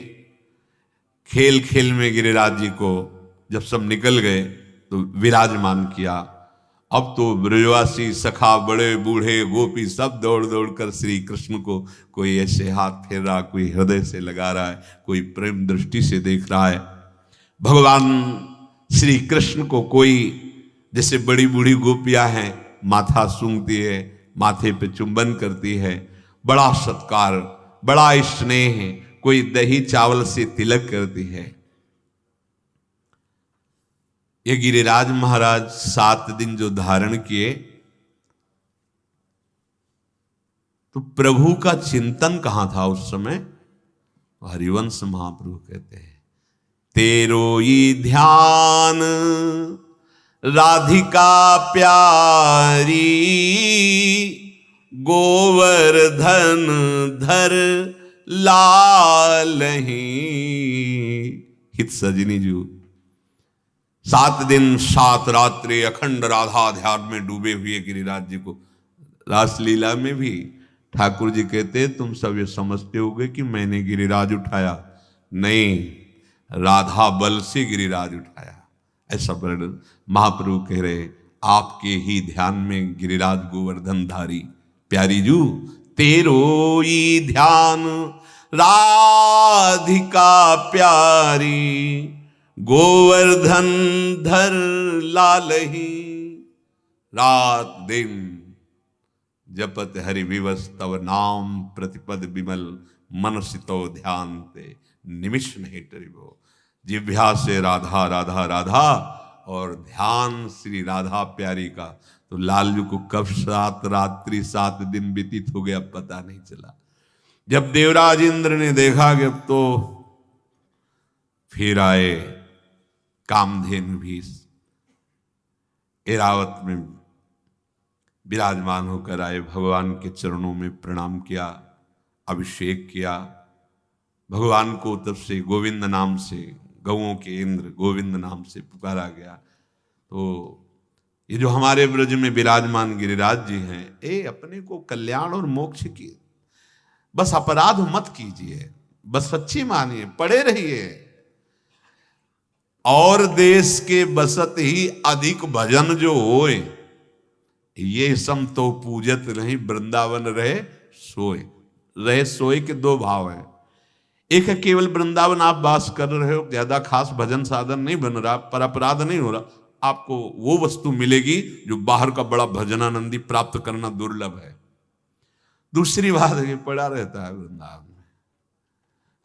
खेल खेल में गिरिराज जी को जब सब निकल गए तो विराजमान किया। अब तो ब्रजवासी सखा, बड़े बूढ़े, गोपी सब दौड़ दौड़ कर श्री कृष्ण को कोई ऐसे हाथ फेर रहा, कोई हृदय से लगा रहा है, कोई प्रेम दृष्टि से देख रहा है। भगवान श्री कृष्ण को कोई जैसे बड़ी बूढ़ी गोपियां हैं, माथा सूंघती है, माथे पे चुंबन करती है, बड़ा सत्कार, बड़ा स्नेह है, कोई दही चावल से तिलक करती है। ये गिरिराज महाराज 7 दिन जो धारण किए तो प्रभु का चिंतन कहां था उस समय? हरिवंश महाप्रभु कहते हैं, तेरो ये ध्यान राधिका प्यारी, गोवर्धन धर लालही। हित सजनी जी 7 दिन 7 रात्रि अखंड राधा ध्यान में डूबे हुए गिरिराज जी को रासलीला में भी ठाकुर जी कहते, तुम सब ये समझते होगे कि मैंने गिरिराज उठाया, नहीं, राधा बल से गिरिराज उठाया। ऐसा वर्णन महाप्रभु कह रहे, आपके ही ध्यान में गिरिराज गोवर्धन धारी। प्यारी जू तेरो ई ध्यान राधिका प्यारी, गोवर्धन धर लालही। रात दिन जपत हरि विवस तव नाम, प्रतिपद विमल मन सितो ध्यान ते, निमिष नहीं टरिबो। जिह्वा से राधा राधा राधा और ध्यान श्री राधा प्यारी का। तो लालजू को कब 7 रात्रि 7 दिन व्यतीत हो गया पता नहीं चला। जब देवराज इंद्र ने देखा कि अब तो फिर आए कामधेनु भी एरावत में विराजमान होकर आए, भगवान के चरणों में प्रणाम किया, अभिषेक किया। भगवान को तब से गोविंद नाम से, गौओं के इंद्र गोविंद नाम से पुकारा गया। तो ये जो हमारे ब्रज में विराजमान गिरिराज जी हैं, ये अपने को कल्याण और मोक्ष की, बस अपराध मत कीजिए, बस सच्ची मानिए, पड़े रहिए। और देश के बसत ही अधिक भजन जो होए, ये सम तो पूजत नहीं, वृंदावन रहे सोए। रहे सोए के 2 भाव हैं। एक है केवल वृंदावन आप वास कर रहे हो, ज्यादा खास भजन साधन नहीं बन रहा, पर अपराध नहीं हो रहा, आपको वो वस्तु मिलेगी जो बाहर का बड़ा भजनानंदी प्राप्त करना दुर्लभ है। दूसरी बात है, पड़ा रहता है वृंदावन में,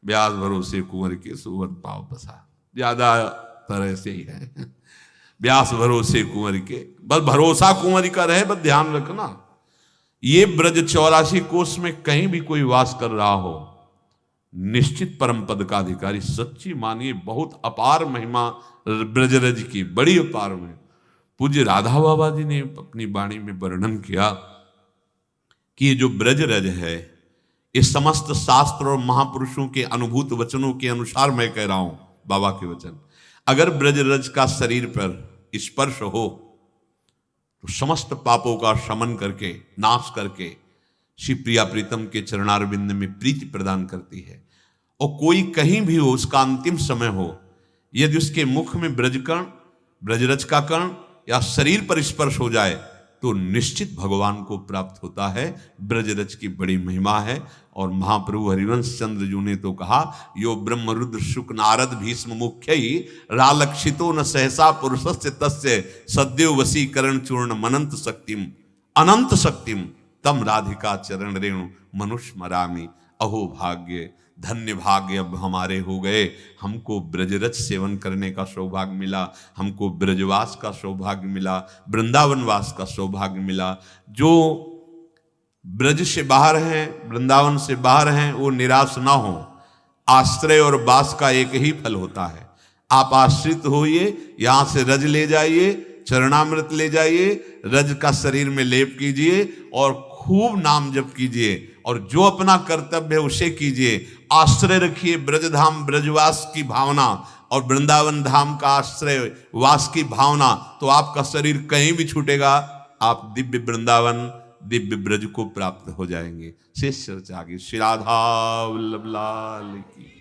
ब्याज भरोसे कुंवर के सुवर पाव पसा, ज्यादा तरह से ही है। ब्यास भरोसे कुंवर के, बस भरोसा कुंवर का रहे, बस ध्यान रखना। ये ब्रज 84 कोस में कहीं भी कोई वास कर रहा हो, निश्चित परम पद का अधिकारी। सच्ची मानिए, बहुत अपार महिमा ब्रजरज की, बड़ी अपार में। पूज्य राधा बाबा जी ने अपनी वाणी में वर्णन किया कि ये जो ब्रजरज है, ये समस्त शास्त्र और महापुरुषों के अनुभूत वचनों के अनुसार मैं कह रहा हूं, बाबा के वचन। अगर ब्रजरज का शरीर पर स्पर्श हो तो समस्त पापों का शमन करके, नाश करके श्री प्रिया प्रीतम के चरणारविंद में प्रीति प्रदान करती है। और कोई कहीं भी हो, उसका अंतिम समय हो, यदि उसके मुख में ब्रजकर्ण, ब्रजरज का कर्ण या शरीर पर स्पर्श हो जाए तो निश्चित भगवान को प्राप्त होता है। ब्रजरज की बड़ी महिमा है। और महाप्रभु हरिवंश चंद्र जी ने तो कहा, यो ब्रह्म रुद्र शुक नारद भीष्म मुख्य ही रालक्षितो न सहसा पुरुषस्य तस्य सद्यो वशीकरण चूर्ण मनंत शक्तिम अनंत शक्तिम तम राधिका चरण रेणु मनुष्य मरामी। अहो भाग्य, धन्य भाग्य अब हमारे हो गए, हमको ब्रजरज सेवन करने का सौभाग्य मिला, हमको ब्रजवास का सौभाग्य मिला, वृंदावनवास का सौभाग्य मिला। जो ब्रज से बाहर हैं, वृंदावन से बाहर हैं, वो निराश ना हो। आश्रय और वास का एक ही फल होता है। आप आश्रित होइए, यहां से रज ले जाइए, चरणामृत ले जाइए, रज का शरीर में लेप कीजिए और खूब नाम जप कीजिए और जो अपना कर्तव्य है उसे कीजिए। आश्रय रखिए ब्रजधाम ब्रजवास की भावना और वृंदावन धाम का आश्रय वास की भावना, तो आपका शरीर कहीं भी छूटेगा, आप दिव्य वृंदावन दिव्य ब्रज को प्राप्त हो जाएंगे। शेष चर्चा आगे। श्री राधा वल्लभ लाल की।